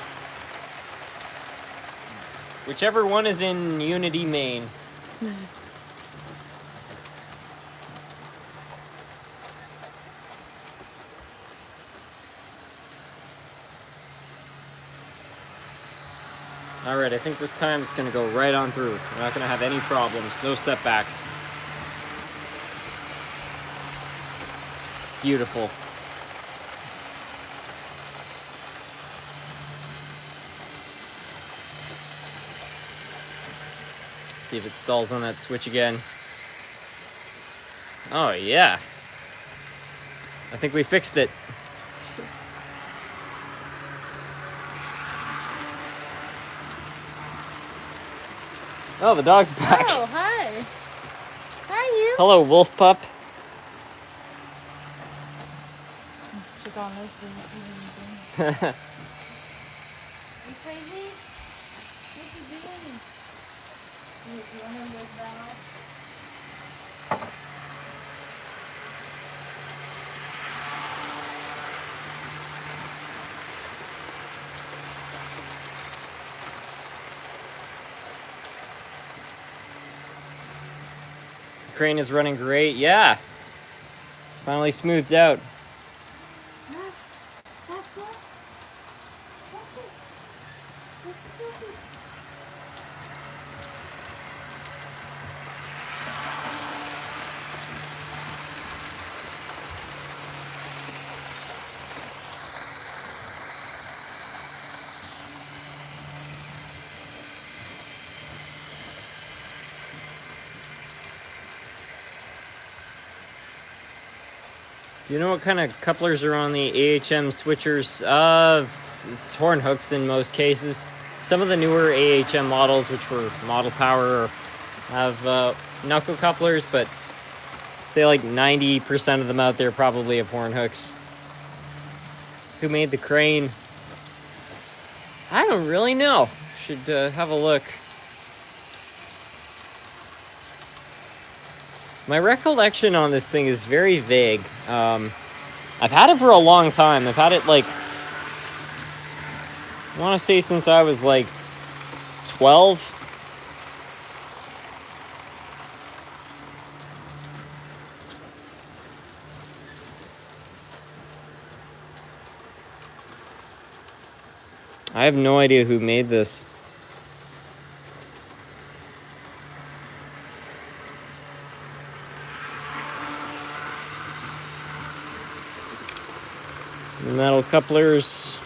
Whichever one is in Unity, Maine. Alright, I think this time it's going to go right on through. We're not going to have any problems, no setbacks. Beautiful. See if it stalls on that switch again. Oh, yeah. I think we fixed it. Oh, the dog's back. Oh, hi. Hi, you. Hello, wolf pup. Check on this. You crazy? What you doing? You want to look down? Crane is running great. Yeah. It's finally smoothed out. Do you know what kind of couplers are on the AHM switchers? It's horn hooks in most cases. Some of the newer AHM models, which were model power, have knuckle couplers, but say like 90% of them out there probably have horn hooks. Who made the crane? I don't really know. Should have a look. My recollection on this thing is very vague. I've had it for a long time. I've had it like, I want to say since I was like 12. I have no idea who made this. Metal couplers.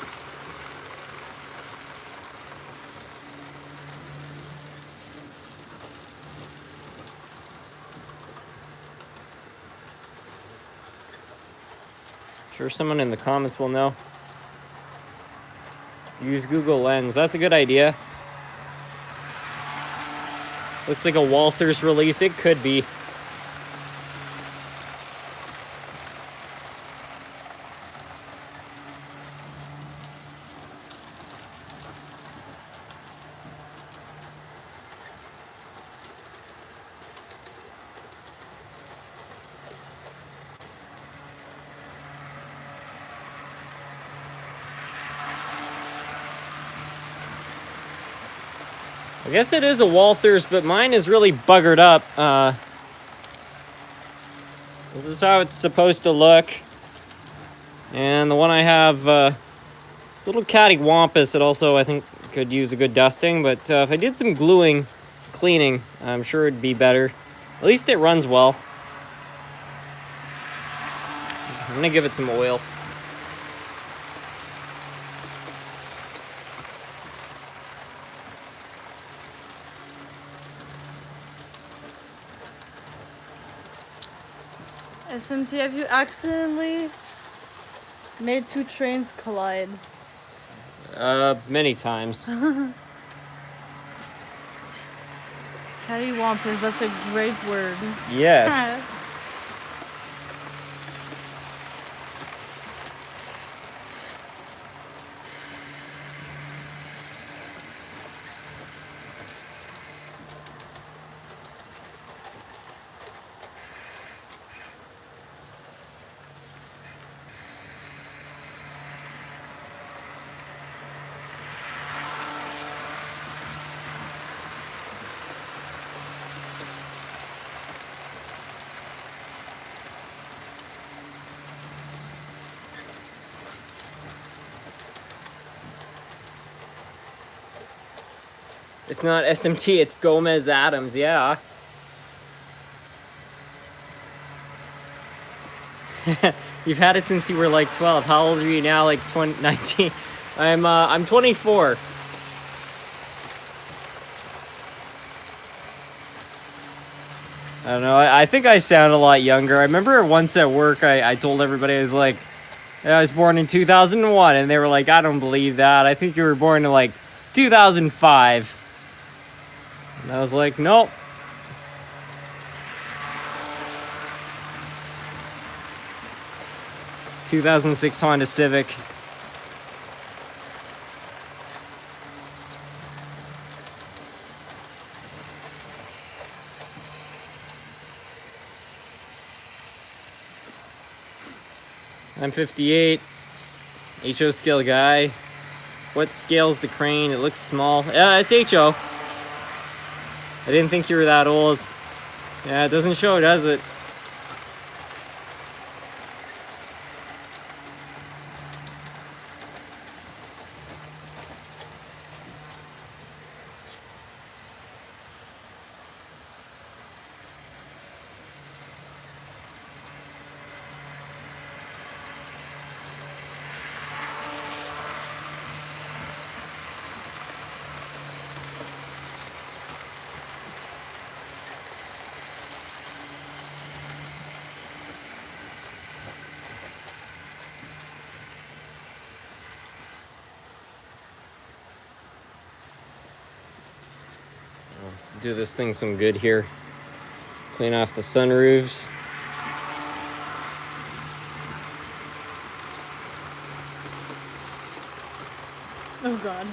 Sure someone in the comments will know. Use Google Lens. That's a good idea. Looks like a Walthers release. It could be. I guess it is a Walthers, but mine is really buggered up. This is how it's supposed to look. And the one I have, it's a little cattywampus. It also, I think, could use a good dusting. But if I did some gluing, cleaning, I'm sure it'd be better. At least it runs well. I'm gonna give it some oil. SMT, have you accidentally made two trains collide? Many times. Cattywampus, that's a great word. Yes. It's not SMT, it's Gomez Adams, yeah. You've had it since you were like 12. How old are you now? Like 20, 19? I'm 24. I don't know. I think I sound a lot younger. I remember once at work, I told everybody, I was like, I was born in 2001, and they were like, I don't believe that. I think you were born in like 2005. And I was like, nope. ...2006 Honda Civic. I'm 58. HO scale guy. What scales the crane? It looks small. Yeah, it's HO. I didn't think you were that old. Yeah, it doesn't show, does it? Do this thing some good here. Clean off the sunroofs. Oh god.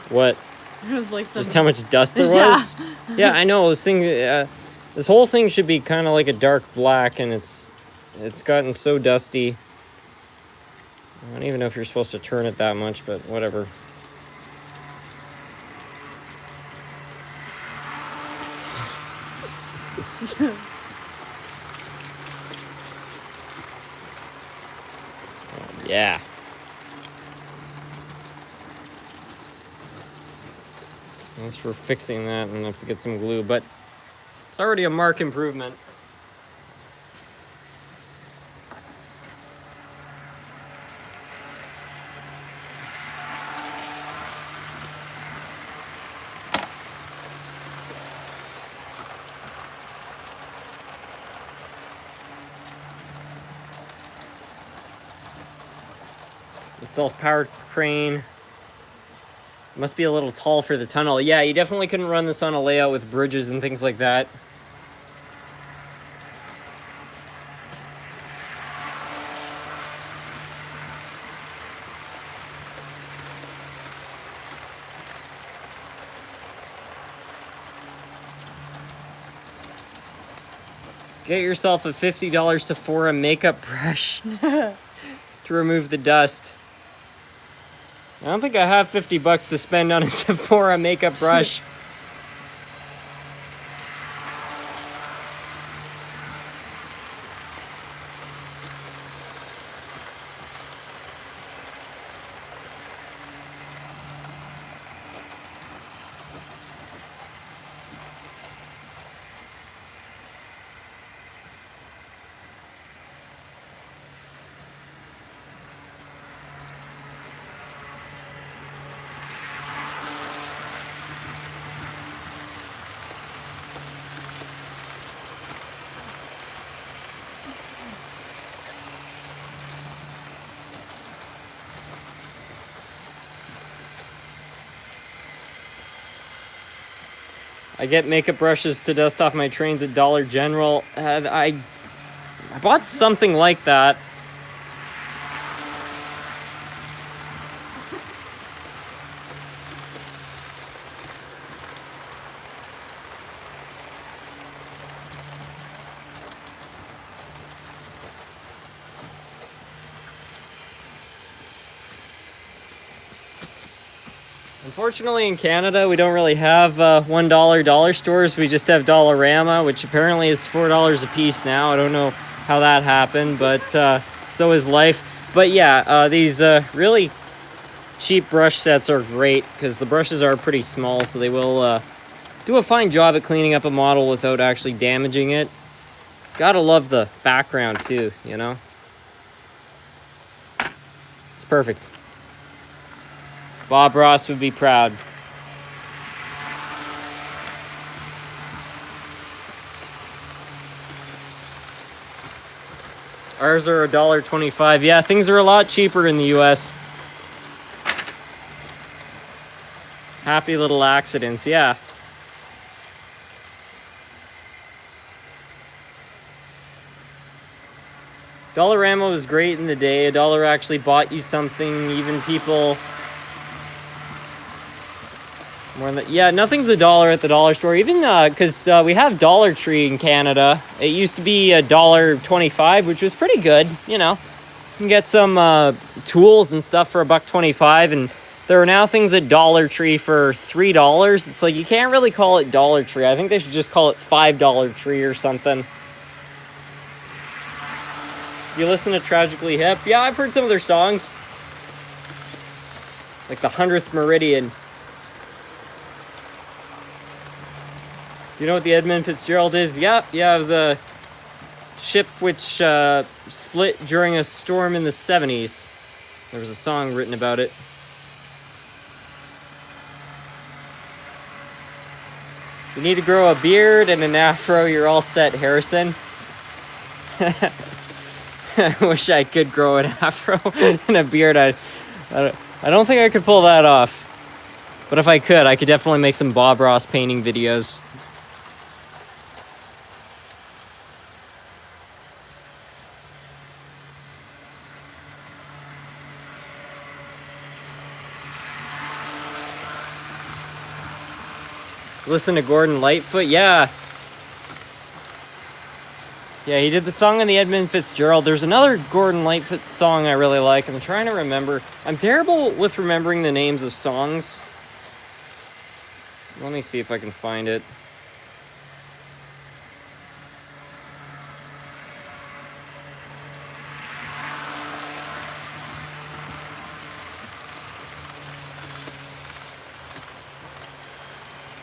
What? It was like Just how much dust there was? Yeah, I know. This thing, this whole thing should be kind of like a dark black, and it's gotten so dusty. I don't even know if you're supposed to turn it that much, but whatever. Yeah. Thanks for fixing that, and I have to get some glue, but it's already a marked improvement. The self-powered crane must be a little tall for the tunnel. Yeah, you definitely couldn't run this on a layout with bridges and things like that. Get yourself a $50 Sephora makeup brush to remove the dust. I don't think I have 50 bucks to spend on a Sephora makeup brush. I get makeup brushes to dust off my trains at Dollar General. I bought something like that. Unfortunately, in Canada, we don't really have $1 dollar stores. We just have Dollarama, which apparently is $4 a piece now. I don't know how that happened, but so is life. But yeah, these really cheap brush sets are great because the brushes are pretty small, so they will do a fine job at cleaning up a model without actually damaging it. Gotta love the background too, you know? It's perfect. Bob Ross would be proud. Ours are $1.25. Yeah, things are a lot cheaper in the US. Happy little accidents, yeah. Dollarama was great in the day. A dollar actually bought you something. Even people more than, yeah, nothing's a dollar at the dollar store. Even because we have Dollar Tree in Canada. It used to be $1.25, which was pretty good. You know, you can get some tools and stuff for $1.25, and there are now things at Dollar Tree for $3. It's like you can't really call it Dollar Tree. I think they should just call it $5 Tree or something. You listen to Tragically Hip? Yeah, I've heard some of their songs. Like the 100th Meridian. You know what the Edmund Fitzgerald is? Yeah, it was a ship which split during a storm in the 70s. There was a song written about it. You need to grow a beard and an afro, you're all set, Harrison. I wish I could grow an afro and a beard. I don't think I could pull that off. But if I could definitely make some Bob Ross painting videos. Listen to Gordon Lightfoot? Yeah. Yeah, he did the song on the Edmund Fitzgerald. There's another Gordon Lightfoot song I really like. I'm trying to remember. I'm terrible with remembering the names of songs. Let me see if I can find it.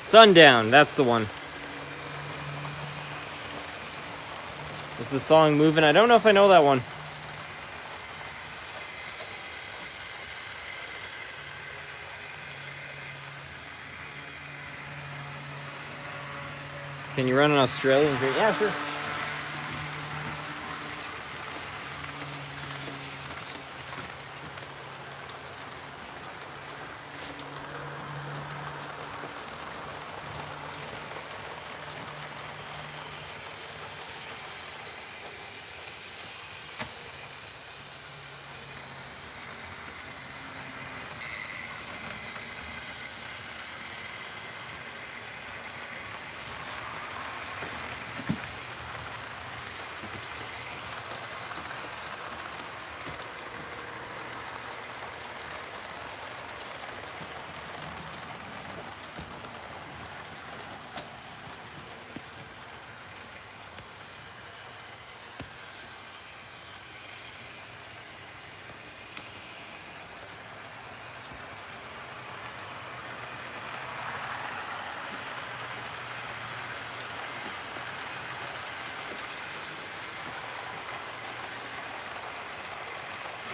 Sundown, that's the one. Is the song moving? I don't know if I know that one. Can you run an Australian drink? Yeah, sure.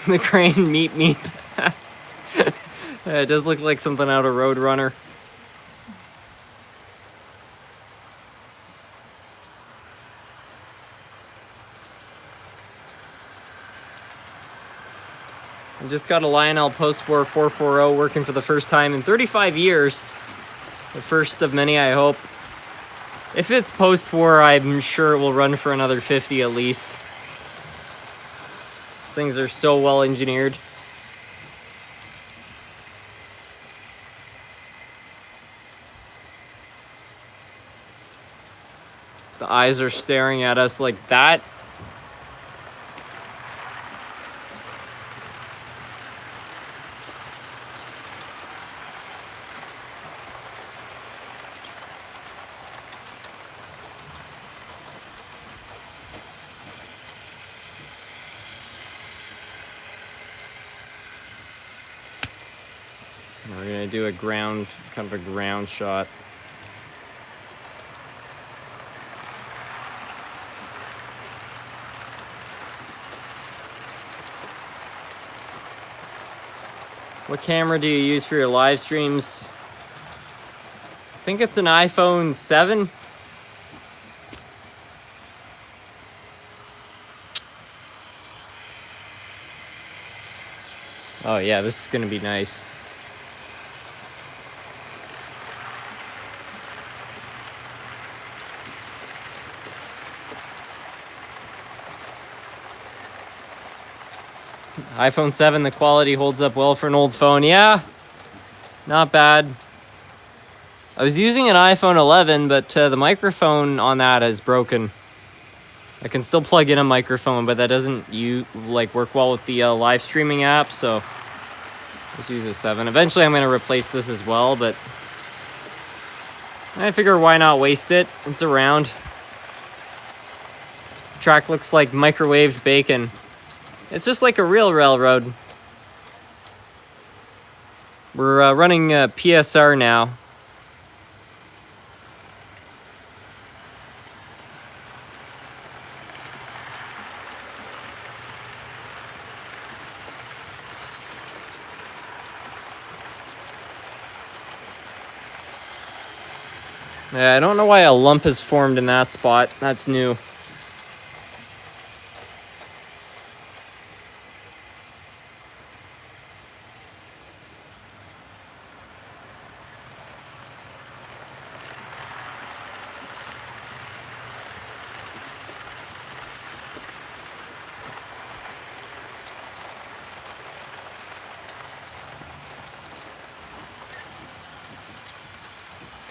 The crane meep meep. It does look like something out of Roadrunner. I just got a Lionel Postsport 440 working for the first time in 35 years. The first of many, I hope. If it's post-war, I'm sure it will run for another 50 at least. Things are so well engineered. The eyes are staring at us like that. We're gonna do a ground, kind of a ground shot. What camera do you use for your live streams? I think it's an iPhone 7. Oh yeah, this is gonna be nice. iPhone 7, the quality holds up well for an old phone. Yeah, not bad. I was using an iPhone 11, but the microphone on that is broken. I can still plug in a microphone, but that doesn't work well with the live streaming app, so let's use a 7. Eventually I'm going to replace this as well, but I figure why not waste it? It's around. Track looks like microwaved bacon. It's just like a real railroad. We're running PSR now. Yeah, I don't know why a lump has formed in that spot. That's new.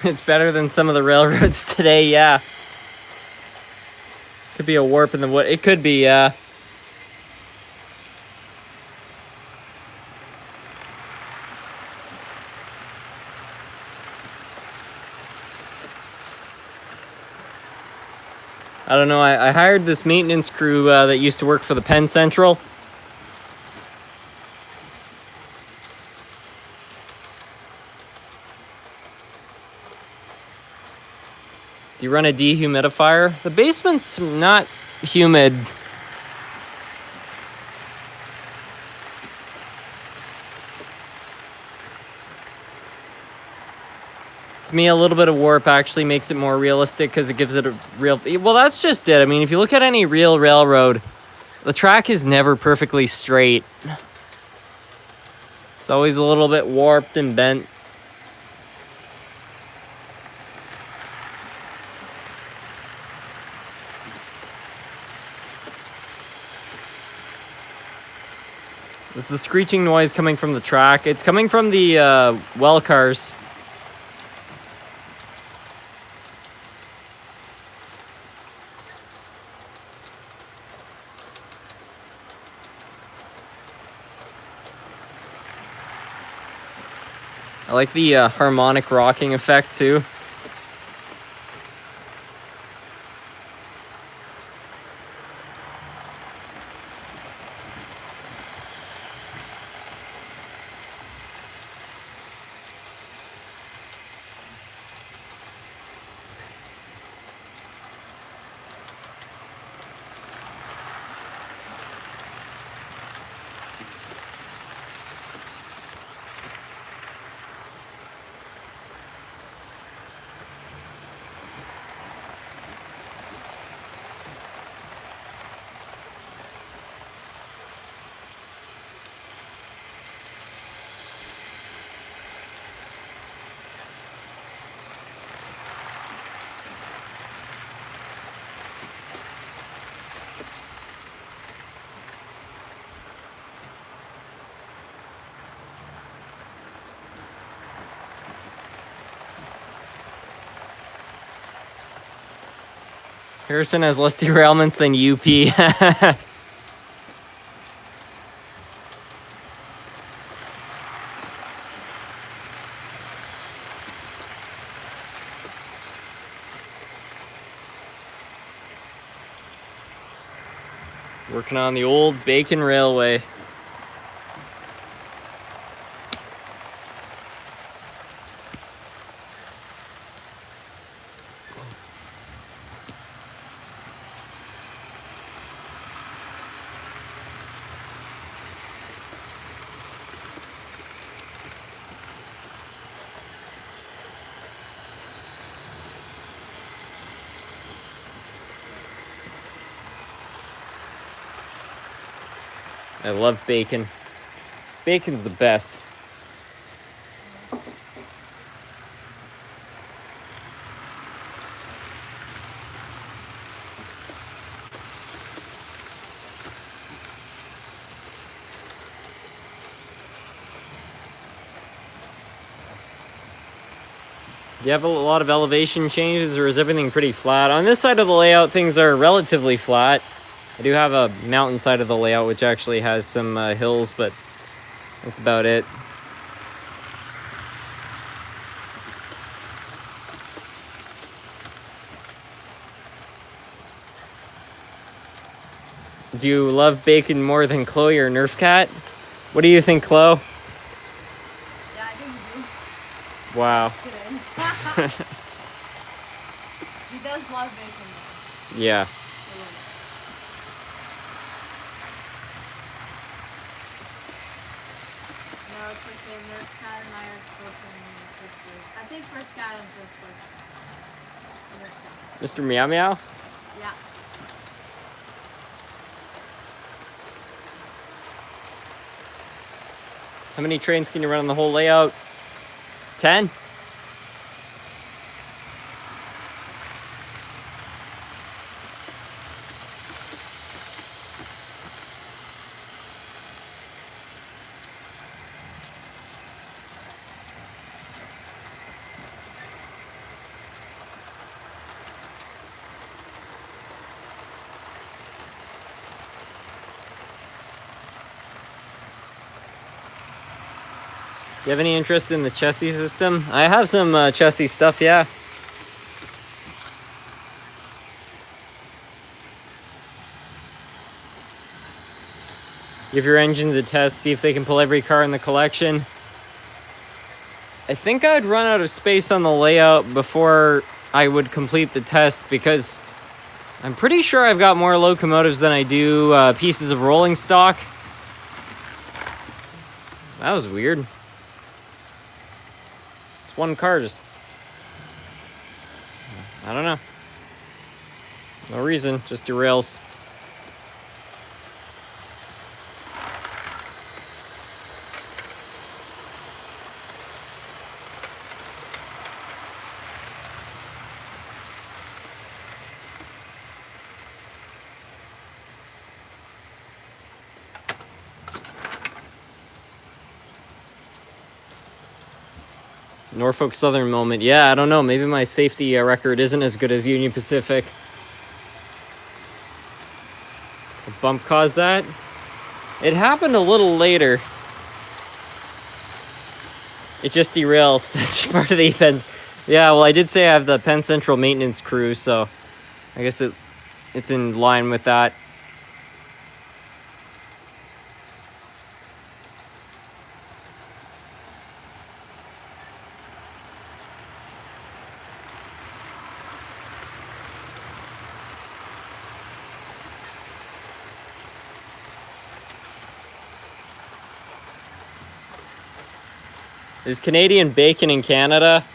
It's better than some of the railroads today, yeah. Could be a warp in the wood. It could be, yeah. I don't know, I hired this maintenance crew that used to work for the Penn Central. Do you run a dehumidifier? The basement's not humid. To me, a little bit of warp actually makes it more realistic because it gives it a real... Well, that's just it. I mean, if you look at any real railroad, the track is never perfectly straight. It's always a little bit warped and bent. It's the screeching noise coming from the track. It's coming from the well cars. I like the harmonic rocking effect too. Harrison has less derailments than UP. Working on the old Bacon Railway. I love bacon. Bacon's the best. Do you have a lot of elevation changes, or is everything pretty flat? On this side of the layout, things are relatively flat. I do have a mountain side of the layout, which actually has some hills, but that's about it. Do you love bacon more than Chloe or Nerf Cat? What do you think, Chloe? Yeah, I think you do. Wow. He does love bacon though. Yeah. No, it's okay. First cat and I are spoken sisters. I think first cat and first cat. Mr. Meow Meow? Yeah. How many trains can you run on the whole layout? 10? You have any interest in the chassis system? I have some chassis stuff, yeah. Give your engines a test, see if they can pull every car in the collection. I think I'd run out of space on the layout before I would complete the test, because I'm pretty sure I've got more locomotives than I do pieces of rolling stock. That was weird. It's one car just... I don't know. No reason, just derails. Norfolk Southern moment. Yeah, I don't know. Maybe my safety record isn't as good as Union Pacific. A bump caused that? It happened a little later. It just derails. That's part of the event. Yeah, well, I did say I have the Penn Central maintenance crew, so I guess it's in line with that. Is Canadian bacon in Canada?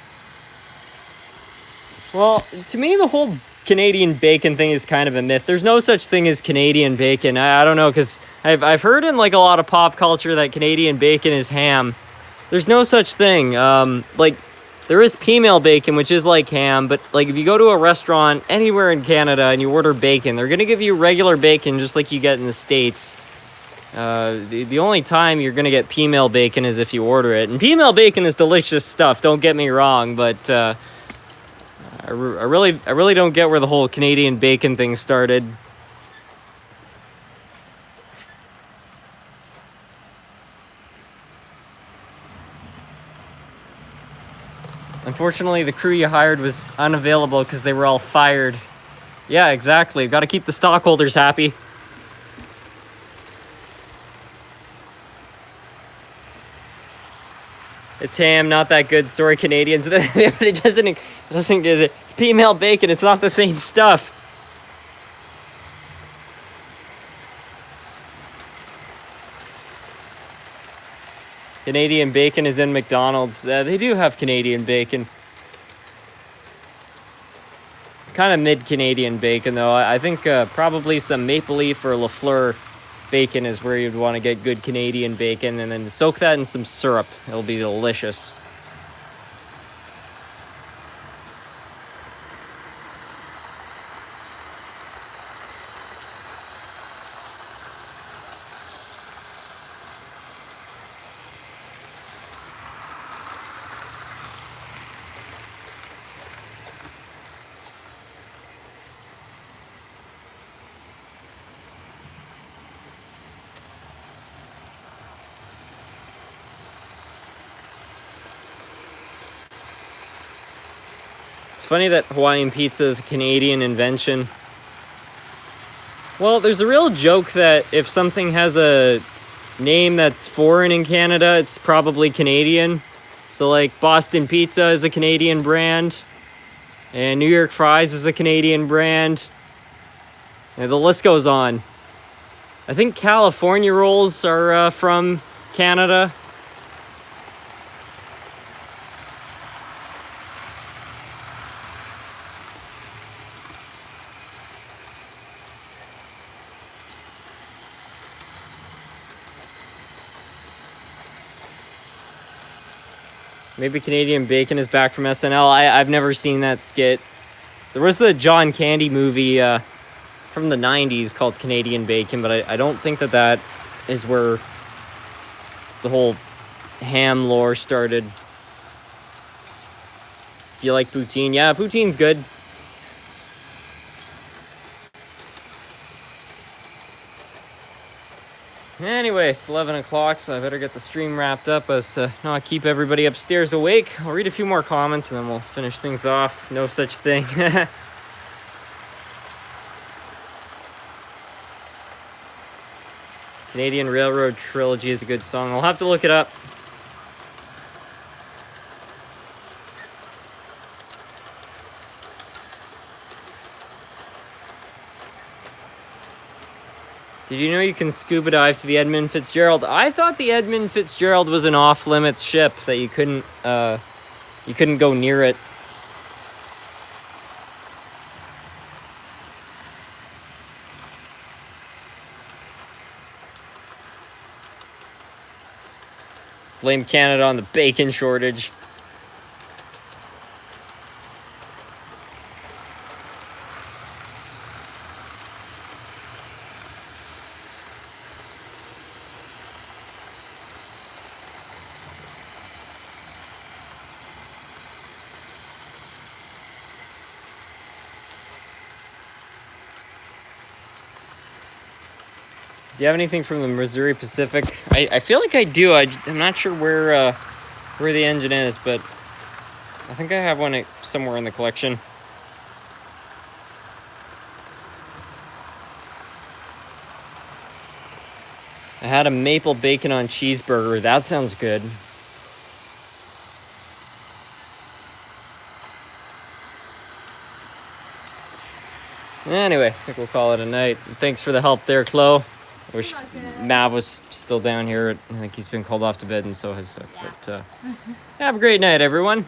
Well, to me, the whole Canadian bacon thing is kind of a myth. There's no such thing as Canadian bacon. I don't know, because I've heard in like a lot of pop culture that Canadian bacon is ham. There's no such thing. Like, there is female bacon, which is like ham, but like if you go to a restaurant anywhere in Canada and you order bacon, they're gonna give you regular bacon just like you get in the States. The only time you're gonna get female bacon is if you order it, and female bacon is delicious stuff. Don't get me wrong, but I really don't get where the whole Canadian bacon thing started. Unfortunately, the crew you hired was unavailable because they were all fired. Yeah, exactly. Got to keep the stockholders happy. It's ham, not that good. Sorry, Canadians. It doesn't get it. It's female bacon. It's not the same stuff. Canadian bacon is in McDonald's. They do have Canadian bacon. Kind of mid-Canadian bacon, though. I think probably some Maple Leaf or Lafleur bacon is where you'd want to get good Canadian bacon, and then soak that in some syrup. It'll be delicious. It's funny that Hawaiian pizza is a Canadian invention. Well, there's a real joke that if something has a name that's foreign in Canada, it's probably Canadian. So like Boston Pizza is a Canadian brand, and New York Fries is a Canadian brand. And the list goes on. I think California rolls are from Canada. Maybe Canadian Bacon is back from SNL. I've never seen that skit. There was the John Candy movie from the 90s called Canadian Bacon, but I don't think that is where the whole ham lore started. Do you like poutine? Yeah, poutine's good. Anyway, it's 11 o'clock, so I better get the stream wrapped up as to not keep everybody upstairs awake. I'll read a few more comments and then we'll finish things off. No such thing. Canadian Railroad Trilogy is a good song. I'll have to look it up. Did you know you can scuba dive to the Edmund Fitzgerald? I thought the Edmund Fitzgerald was an off-limits ship that you couldn't go near it. Blame Canada on the bacon shortage. Do you have anything from the Missouri Pacific? I feel like I do. I'm not sure where the engine is, but I think I have one somewhere in the collection. I had a maple bacon on cheeseburger. That sounds good. Anyway, I think we'll call it a night. Thanks for the help there, Chloe. I wish Mav was still down here. I think he's been called off to bed and so has Suck. But have a great night, everyone.